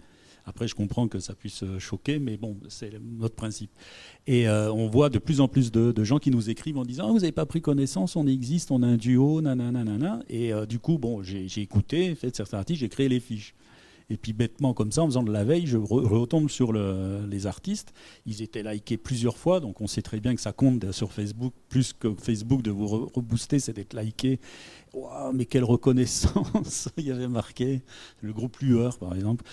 Après, je comprends que ça puisse choquer, mais bon, c'est notre principe. Et on voit de plus en plus de gens qui nous écrivent en disant « vous n'avez pas pris connaissance, on existe, on a un duo, nanana ». Et du coup, bon, j'ai écouté, fait certains articles, j'ai créé les fiches. Et puis bêtement comme ça, en faisant de la veille, je retombe sur les artistes. Ils étaient likés plusieurs fois, donc on sait très bien que ça compte sur Facebook. Plus que Facebook de vous rebooster, c'est d'être liké. Wow, mais quelle reconnaissance. Il y avait marqué le groupe Lueur, par exemple,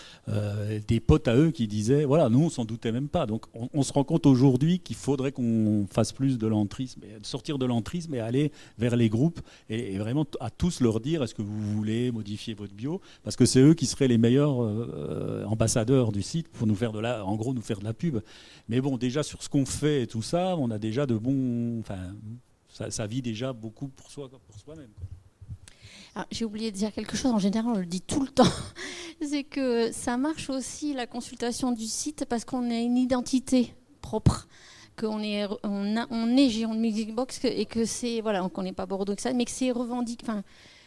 des potes à eux qui disaient, voilà, nous on s'en doutait même pas. Donc on se rend compte aujourd'hui qu'il faudrait qu'on fasse plus de l'entrisme, sortir de l'entrisme et aller vers les groupes et vraiment à tous leur dire, est-ce que vous voulez modifier votre bio, parce que c'est eux qui seraient les meilleurs ambassadeurs du site pour nous faire en gros nous faire de la pub. Mais bon, déjà sur ce qu'on fait et tout ça, on a déjà de bons, enfin, ça vit déjà beaucoup pour soi-même. Alors, j'ai oublié de dire quelque chose, en général on le dit tout le temps, c'est que ça marche aussi la consultation du site parce qu'on a une identité propre, qu'on est Gironde Music Box et que c'est, voilà, qu'on n'est pas Bordeaux que ça, mais que c'est revendiqué, enfin,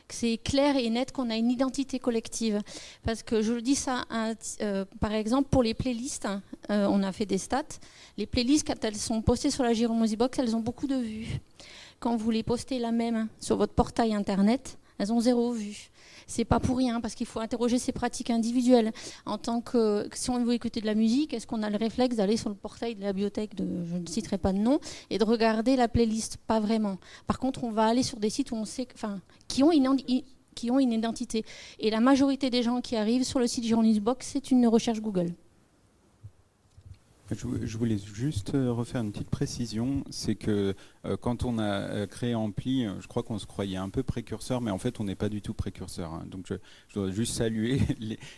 que c'est clair et net qu'on a une identité collective. Parce que je le dis ça, par exemple, pour les playlists, on a fait des stats, les playlists, quand elles sont postées sur la Gironde Music Box, elles ont beaucoup de vues. Quand vous les postez la même sur votre portail internet, elles ont 0 vue. C'est pas pour rien, parce qu'il faut interroger ses pratiques individuelles. En tant que, si on veut écouter de la musique, est-ce qu'on a le réflexe d'aller sur le portail de la bibliothèque, je ne citerai pas de nom, et de regarder la playlist? Pas vraiment. Par contre, on va aller sur des sites où on sait, enfin, qui ont une identité. Et la majorité des gens qui arrivent sur le site Gironde Music Box, c'est une recherche Google. Je voulais juste refaire une petite précision, c'est que quand on a créé Ampli, je crois qu'on se croyait un peu précurseur, mais en fait on n'est pas du tout précurseur. Hein. Donc je dois juste saluer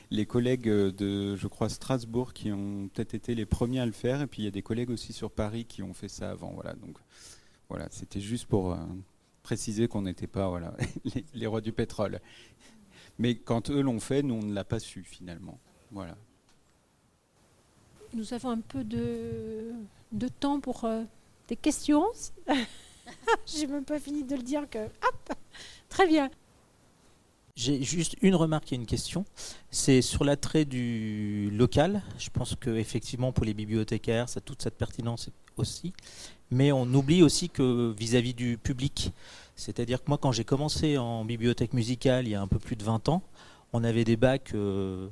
les collègues de, je crois, Strasbourg qui ont peut-être été les premiers à le faire, et puis il y a des collègues aussi sur Paris qui ont fait ça avant. Voilà, donc voilà, c'était juste pour préciser qu'on n'était pas les rois du pétrole. Mais quand eux l'ont fait, nous on ne l'a pas su finalement. Voilà. Nous avons un peu de temps pour des questions. J'ai même pas fini de le dire que... Hop, très bien. J'ai juste une remarque et une question. C'est sur l'attrait du local. Je pense qu'effectivement, pour les bibliothécaires, ça a toute cette pertinence aussi. Mais on oublie aussi que vis-à-vis du public, c'est-à-dire que moi, quand j'ai commencé en bibliothèque musicale il y a un peu plus de 20 ans, on avait des bacs de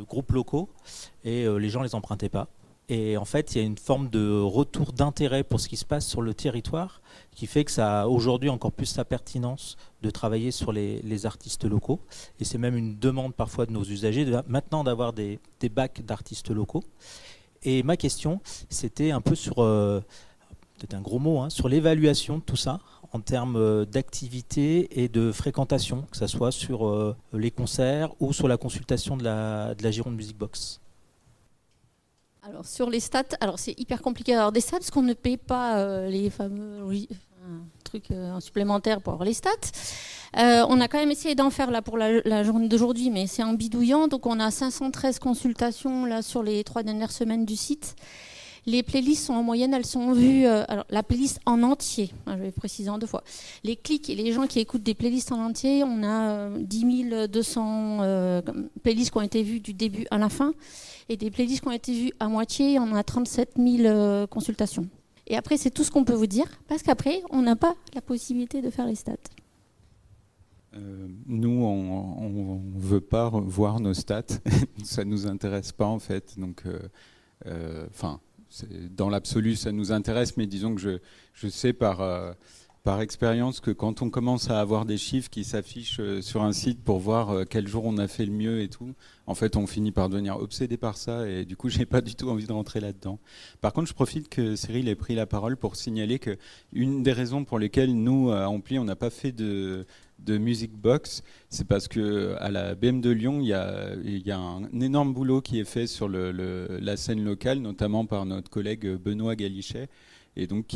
groupes locaux et les gens ne les empruntaient pas. Et en fait, il y a une forme de retour d'intérêt pour ce qui se passe sur le territoire qui fait que ça a aujourd'hui encore plus sa pertinence de travailler sur les artistes locaux. Et c'est même une demande parfois de nos usagers maintenant d'avoir des bacs d'artistes locaux. Et ma question, c'était un peu sur, peut-être un gros mot, sur l'évaluation de tout ça en termes d'activité et de fréquentation, que ce soit sur les concerts ou sur la consultation de la Gironde Music Box. Alors sur les stats, alors c'est hyper compliqué d'avoir des stats parce qu'on ne paye pas les fameux trucs supplémentaires pour avoir les stats. On a quand même essayé d'en faire là pour la journée d'aujourd'hui, mais c'est en bidouillant. Donc on a 513 consultations là sur les 3 dernières semaines du site. Les playlists sont en moyenne, elles sont vues, alors la playlist en entier, je vais préciser en 2 fois. Les clics et les gens qui écoutent des playlists en entier, on a 10 200 playlists qui ont été vues du début à la fin. Et des playlists qui ont été vues à moitié, on a 37 000 consultations. Et après, c'est tout ce qu'on peut vous dire, parce qu'après, on n'a pas la possibilité de faire les stats. Nous, on ne veut pas voir nos stats, ça ne nous intéresse pas en fait. Donc, dans l'absolu, ça nous intéresse, mais disons que je sais par expérience que quand on commence à avoir des chiffres qui s'affichent sur un site pour voir quel jour on a fait le mieux et tout, en fait, on finit par devenir obsédé par ça et du coup, j'ai pas du tout envie de rentrer là-dedans. Par contre, je profite que Cyril ait pris la parole pour signaler que une des raisons pour lesquelles nous, à Ampli, on n'a pas fait de Music Box, c'est parce que à la BM de Lyon, il y a un énorme boulot qui est fait sur la scène locale, notamment par notre collègue Benoît Galichet. Et donc,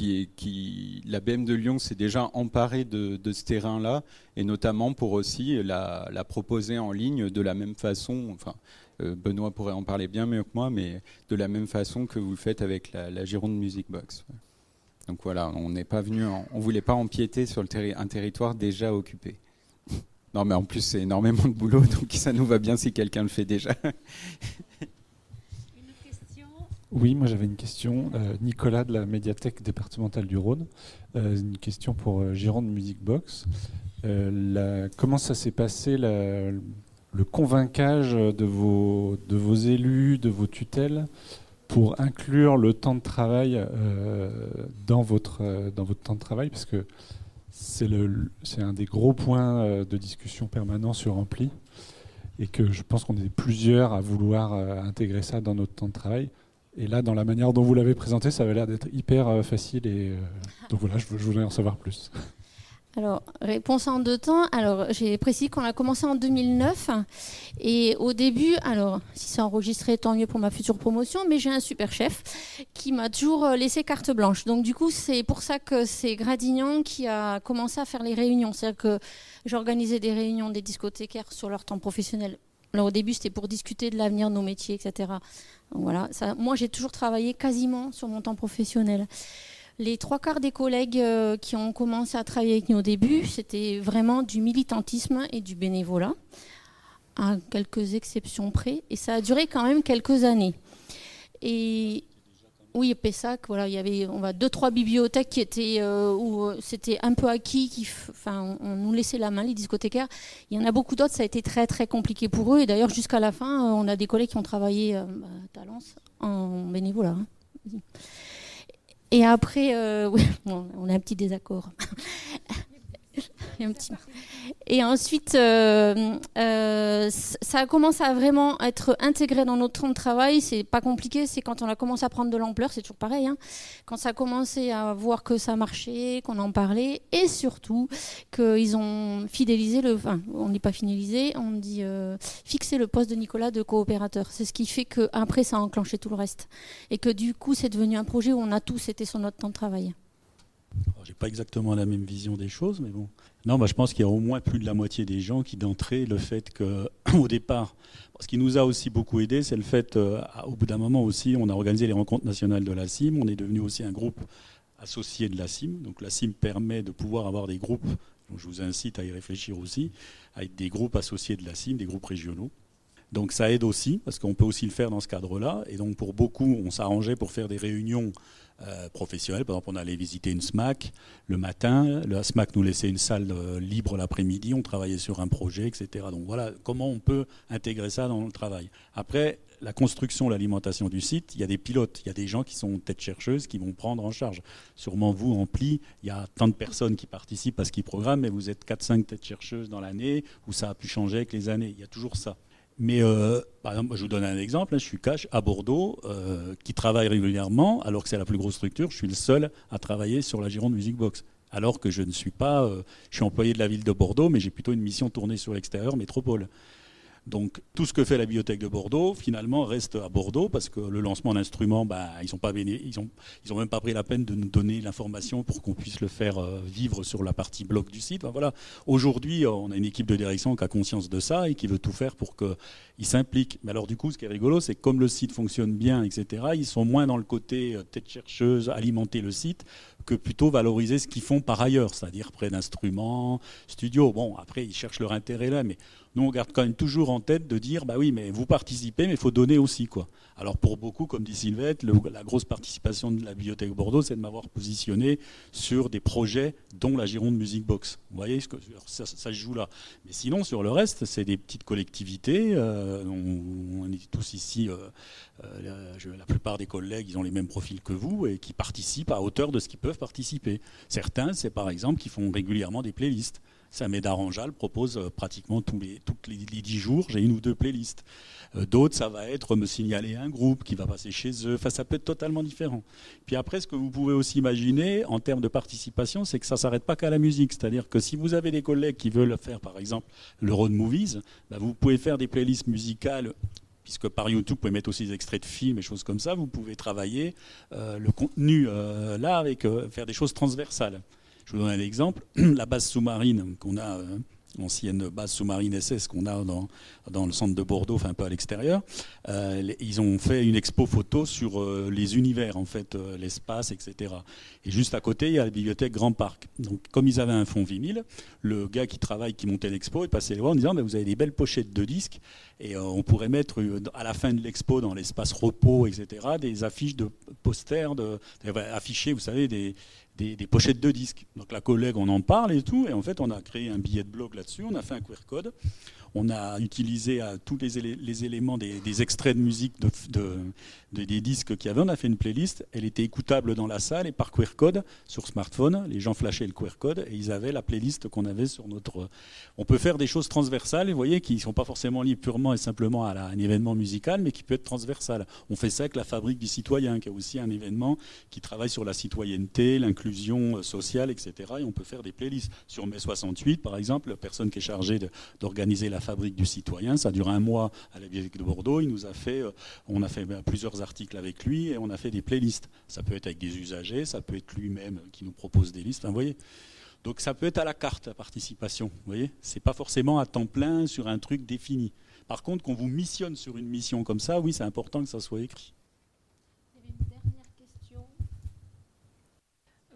la BM de Lyon s'est déjà emparée de ce terrain-là, et notamment pour aussi la proposer en ligne de la même façon. Enfin, Benoît pourrait en parler bien mieux que moi, mais de la même façon que vous le faites avec la Gironde Music Box. Donc voilà, on n'est pas venu, on voulait pas empiéter sur un territoire déjà occupé. Non, mais en plus, c'est énormément de boulot, donc ça nous va bien si quelqu'un le fait déjà. Oui, moi j'avais une question. Nicolas de la médiathèque départementale du Rhône. Une question pour Gironde Music Box. Comment ça s'est passé le convainquage de vos élus, de vos tutelles, pour inclure le temps de travail dans votre temps de travail, parce que c'est un des gros points de discussion permanent sur Ampli, et que je pense qu'on est plusieurs à vouloir intégrer ça dans notre temps de travail. Et là, dans la manière dont vous l'avez présenté, ça avait l'air d'être hyper facile. Et donc voilà, je voulais en savoir plus. Alors, réponse en 2 temps. Alors, j'ai précisé qu'on a commencé en 2009. Et au début, alors, si c'est enregistré, tant mieux pour ma future promotion, mais j'ai un super chef qui m'a toujours laissé carte blanche. Donc, du coup, c'est pour ça que c'est Gradignan qui a commencé à faire les réunions. C'est-à-dire que j'organisais des réunions des discothécaires sur leur temps professionnel. Alors, au début, c'était pour discuter de l'avenir de nos métiers, etc. Donc, voilà. Moi, j'ai toujours travaillé quasiment sur mon temps professionnel. Les 3/4 des collègues qui ont commencé à travailler avec nous au début, c'était vraiment du militantisme et du bénévolat, à quelques exceptions près. Et ça a duré quand même quelques années. Et oui, Pessac, voilà, il y avait 2-3 bibliothèques qui étaient où c'était un peu acquis, on nous laissait la main, les discothécaires. Il y en a beaucoup d'autres, ça a été très très compliqué pour eux. Et d'ailleurs, jusqu'à la fin, on a des collègues qui ont travaillé à Talence en bénévolat. Et après, on a un petit désaccord. Et ensuite, ça a commencé à vraiment être intégré dans notre temps de travail. C'est pas compliqué, c'est quand on a commencé à prendre de l'ampleur, c'est toujours pareil. Quand ça a commencé à voir que ça marchait, qu'on en parlait, et surtout qu'ils ont fidélisé on n'est pas finalisé, on dit fixer le poste de Nicolas de coopérateur. C'est ce qui fait qu'après, ça a enclenché tout le reste. Et que du coup, c'est devenu un projet où on a tous été sur notre temps de travail. Je n'ai pas exactement la même vision des choses, mais bon. Non, je pense qu'il y a au moins plus de la moitié des gens qui, d'entrée, le fait qu'au départ, ce qui nous a aussi beaucoup aidé, c'est le fait, au bout d'un moment aussi, on a organisé les rencontres nationales de la CIM, on est devenu aussi un groupe associé de la CIM. Donc la CIM permet de pouvoir avoir des groupes Donc je vous incite à y réfléchir aussi, avec des groupes associés de la CIM, des groupes régionaux. Donc ça aide aussi, parce qu'on peut aussi le faire dans ce cadre-là. Et donc pour beaucoup, on s'arrangeait pour faire des réunions professionnelles. Par exemple, on allait visiter une SMAC le matin. La SMAC nous laissait une salle libre l'après-midi. On travaillait sur un projet, etc. Donc voilà comment on peut intégrer ça dans le travail. Après, la construction, l'alimentation du site, il y a des pilotes. Il y a des gens qui sont têtes chercheuses qui vont prendre en charge. Sûrement vous, en pli, il y a tant de personnes qui participent à ce qu'ils programment, mais vous êtes 4-5 têtes chercheuses dans l'année, où ça a pu changer avec les années. Il y a toujours ça. Mais par exemple, je vous donne un exemple, je suis cash à Bordeaux, qui travaille régulièrement, alors que c'est la plus grosse structure, je suis le seul à travailler sur la Gironde Music Box. Alors que je ne suis pas, je suis employé de la ville de Bordeaux, mais j'ai plutôt une mission tournée sur l'extérieur, métropole. Donc tout ce que fait la bibliothèque de Bordeaux, finalement, reste à Bordeaux, parce que le lancement d'instruments, ils n'ont même pas pris la peine de nous donner l'information pour qu'on puisse le faire vivre sur la partie bloc du site. Voilà. Aujourd'hui, on a une équipe de direction qui a conscience de ça et qui veut tout faire pour qu'ils s'impliquent. Mais alors du coup, ce qui est rigolo, c'est que comme le site fonctionne bien, etc., ils sont moins dans le côté tête chercheuse, alimenter le site, que plutôt valoriser ce qu'ils font par ailleurs, c'est-à-dire près d'instruments, studios. Bon, après, ils cherchent leur intérêt là, mais nous, on garde quand même toujours en tête de dire, bah oui, mais vous participez, mais il faut donner aussi, quoi. Alors pour beaucoup, comme dit Sylvette, la grosse participation de la Bibliothèque Bordeaux, c'est de m'avoir positionné sur des projets, dont la Gironde Music Box. Vous voyez, ça se joue là. Mais sinon, sur le reste, c'est des petites collectivités. On est tous ici, la plupart des collègues, ils ont les mêmes profils que vous et qui participent à hauteur de ce qu'ils peuvent participer. Certains, c'est par exemple, qui font régulièrement des playlists. Saint-Médard Anjal propose pratiquement tous les 10 jours, j'ai une ou deux playlists. D'autres, ça va être me signaler un groupe qui va passer chez eux. Enfin, ça peut être totalement différent. Puis après, ce que vous pouvez aussi imaginer en termes de participation, c'est que ça ne s'arrête pas qu'à la musique. C'est-à-dire que si vous avez des collègues qui veulent faire, par exemple, le road movies, vous pouvez faire des playlists musicales, puisque par YouTube, vous pouvez mettre aussi des extraits de films et choses comme ça. Vous pouvez travailler le contenu là, avec faire des choses transversales. Je vous donne un exemple. La base sous-marine qu'on a, l'ancienne base sous-marine SS qu'on a dans le centre de Bordeaux, enfin un peu à l'extérieur, ils ont fait une expo photo sur les univers, en fait, l'espace, etc. Et juste à côté, il y a la bibliothèque Grand Parc. Donc, comme ils avaient un fond vinyle, le gars qui montait l'expo est passé les voir en disant vous avez des belles pochettes de disques et on pourrait mettre à la fin de l'expo, dans l'espace repos, etc., des affiches de posters, afficher, vous savez, des pochettes de disques. Donc la collègue, on en parle et tout, et en fait on a créé un billet de blog là-dessus, on a fait un QR code, on a utilisé tous les éléments des extraits de musique des disques qu'il y avait, on a fait une playlist, elle était écoutable dans la salle et par QR code sur smartphone, les gens flashaient le QR code et ils avaient la playlist qu'on avait sur notre... On peut faire des choses transversales, vous voyez, qui ne sont pas forcément liées purement et simplement à un événement musical, mais qui peut être transversal. On fait ça avec la Fabrique du Citoyen, qui est aussi un événement qui travaille sur la citoyenneté, l'inclusion sociale, etc. Et on peut faire des playlists. Sur mai 68, par exemple, la personne qui est chargée d'organiser la Fabrique du Citoyen, ça dure un mois à la Bibliothèque de Bordeaux, on a fait plusieurs articles avec lui et on a fait des playlists. Ça peut être avec des usagers, ça peut être lui-même qui nous propose des listes, enfin, vous voyez. Donc ça peut être à la carte, la participation, vous voyez. C'est pas forcément à temps plein sur un truc défini. Par contre, qu'on vous missionne sur une mission comme ça, oui, c'est important que ça soit écrit. Il y avait une dernière question.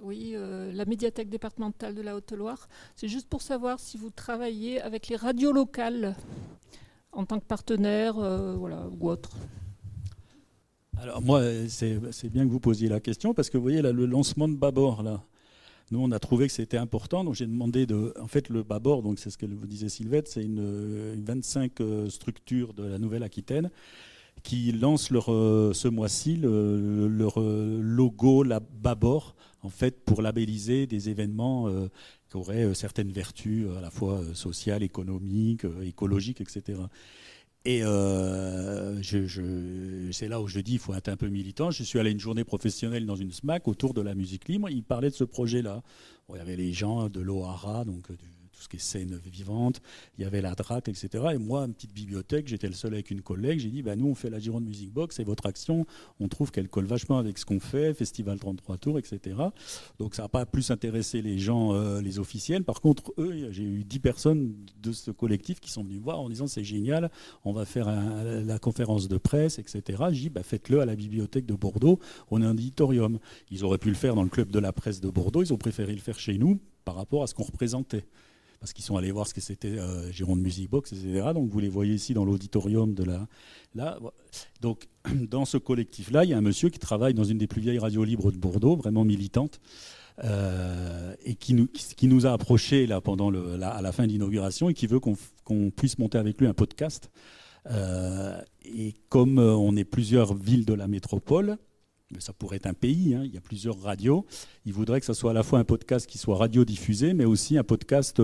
Oui, la médiathèque départementale de la Haute-Loire. C'est juste pour savoir si vous travaillez avec les radios locales en tant que partenaire, ou autre. Alors moi, c'est bien que vous posiez la question, parce que vous voyez là, le lancement de Babord, là, nous on a trouvé que c'était important, donc j'ai demandé en fait le Babord, donc c'est ce que vous disait Sylvette, c'est une 25 structures de la Nouvelle-Aquitaine qui lancent ce mois-ci leur logo, la Babord, en fait pour labelliser des événements qui auraient certaines vertus à la fois sociales, économiques, écologiques, etc. Et c'est là où je dis il faut être un peu militant. Je suis allé une journée professionnelle dans une SMAC autour de la musique libre. Ils parlaient de ce projet-là. Bon, il y avait les gens de l'OHARA, donc tout ce qui est scène vivante. Il y avait la DRAC, etc. Et moi, une petite bibliothèque, j'étais le seul avec une collègue. J'ai dit, nous, on fait la Gironde Music Box et votre action, on trouve qu'elle colle vachement avec ce qu'on fait, Festival 33 Tours, etc. Donc ça n'a pas plus intéressé les gens, les officiels. Par contre, eux, j'ai eu 10 personnes de ce collectif qui sont venus voir en disant, c'est génial, on va faire la conférence de presse, etc. J'ai dit, faites-le à la bibliothèque de Bordeaux, on a un auditorium. Ils auraient pu le faire dans le club de la presse de Bordeaux, ils ont préféré le faire chez nous, par rapport à ce qu'on représentait. Parce qu'ils sont allés voir ce que c'était Gironde Music Box, etc. Donc vous les voyez ici dans l'auditorium de là. Donc dans ce collectif-là, il y a un monsieur qui travaille dans une des plus vieilles radios libres de Bordeaux, vraiment militante, et qui nous a approchés là, à la fin de l'inauguration et qui veut qu'on puisse monter avec lui un podcast. Et comme on est plusieurs villes de la métropole, mais ça pourrait être un pays, hein, il y a plusieurs radios, il voudrait que ça soit à la fois un podcast qui soit radiodiffusé, mais aussi un podcast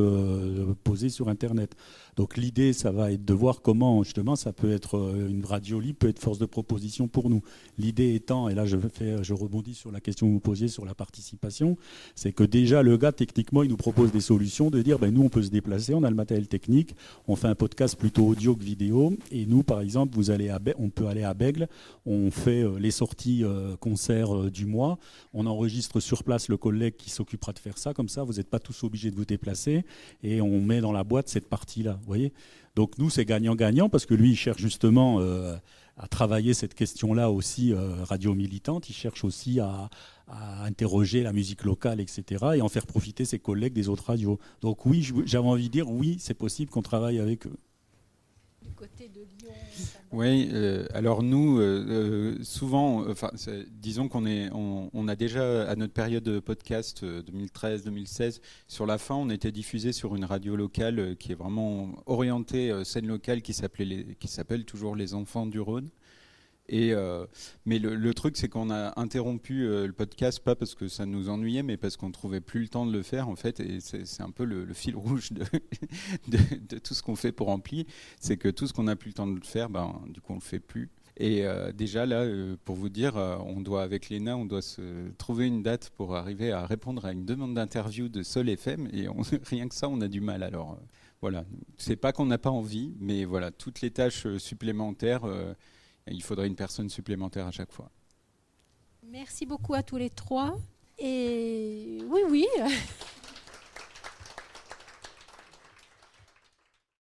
posé sur Internet. Donc l'idée, ça va être de voir comment, justement, ça peut être une radio libre, peut être force de proposition pour nous. L'idée étant, et là je rebondis sur la question que vous posiez sur la participation, c'est que déjà le gars, techniquement, il nous propose des solutions, de dire, nous on peut se déplacer, on a le matériel technique, on fait un podcast plutôt audio que vidéo, et nous, par exemple, on peut aller à Bègle, on fait les sorties concerts du mois, on enregistre sur place le collègue qui s'occupera de faire ça, comme ça vous n'êtes pas tous obligés de vous déplacer, et on met dans la boîte cette partie-là, vous voyez. Donc nous c'est gagnant-gagnant, parce que lui il cherche justement à travailler cette question-là aussi radio militante, il cherche aussi à interroger la musique locale, etc., et en faire profiter ses collègues des autres radios. Donc oui, j'avais envie de dire, oui, c'est possible qu'on travaille avec eux. Du côté de Lyon. Oui, alors nous, souvent, disons on a déjà, à notre période de podcast 2013-2016, sur la fin, on était diffusé sur une radio locale qui est vraiment orientée scène locale, qui s'appelle toujours Les Enfants du Rhône. Mais le truc, c'est qu'on a interrompu le podcast, pas parce que ça nous ennuyait, mais parce qu'on trouvait plus le temps de le faire, en fait. Et c'est un peu le fil rouge de tout ce qu'on fait pour Ampli, c'est que tout ce qu'on n'a plus le temps de le faire, du coup, on le fait plus. Et déjà là, pour vous dire, avec Léna, on doit se trouver une date pour arriver à répondre à une demande d'interview de Sol FM, et rien que ça, on a du mal. Alors voilà, c'est pas qu'on n'a pas envie, mais voilà, toutes les tâches supplémentaires. Il faudrait une personne supplémentaire à chaque fois. Merci beaucoup à tous les trois. Et oui,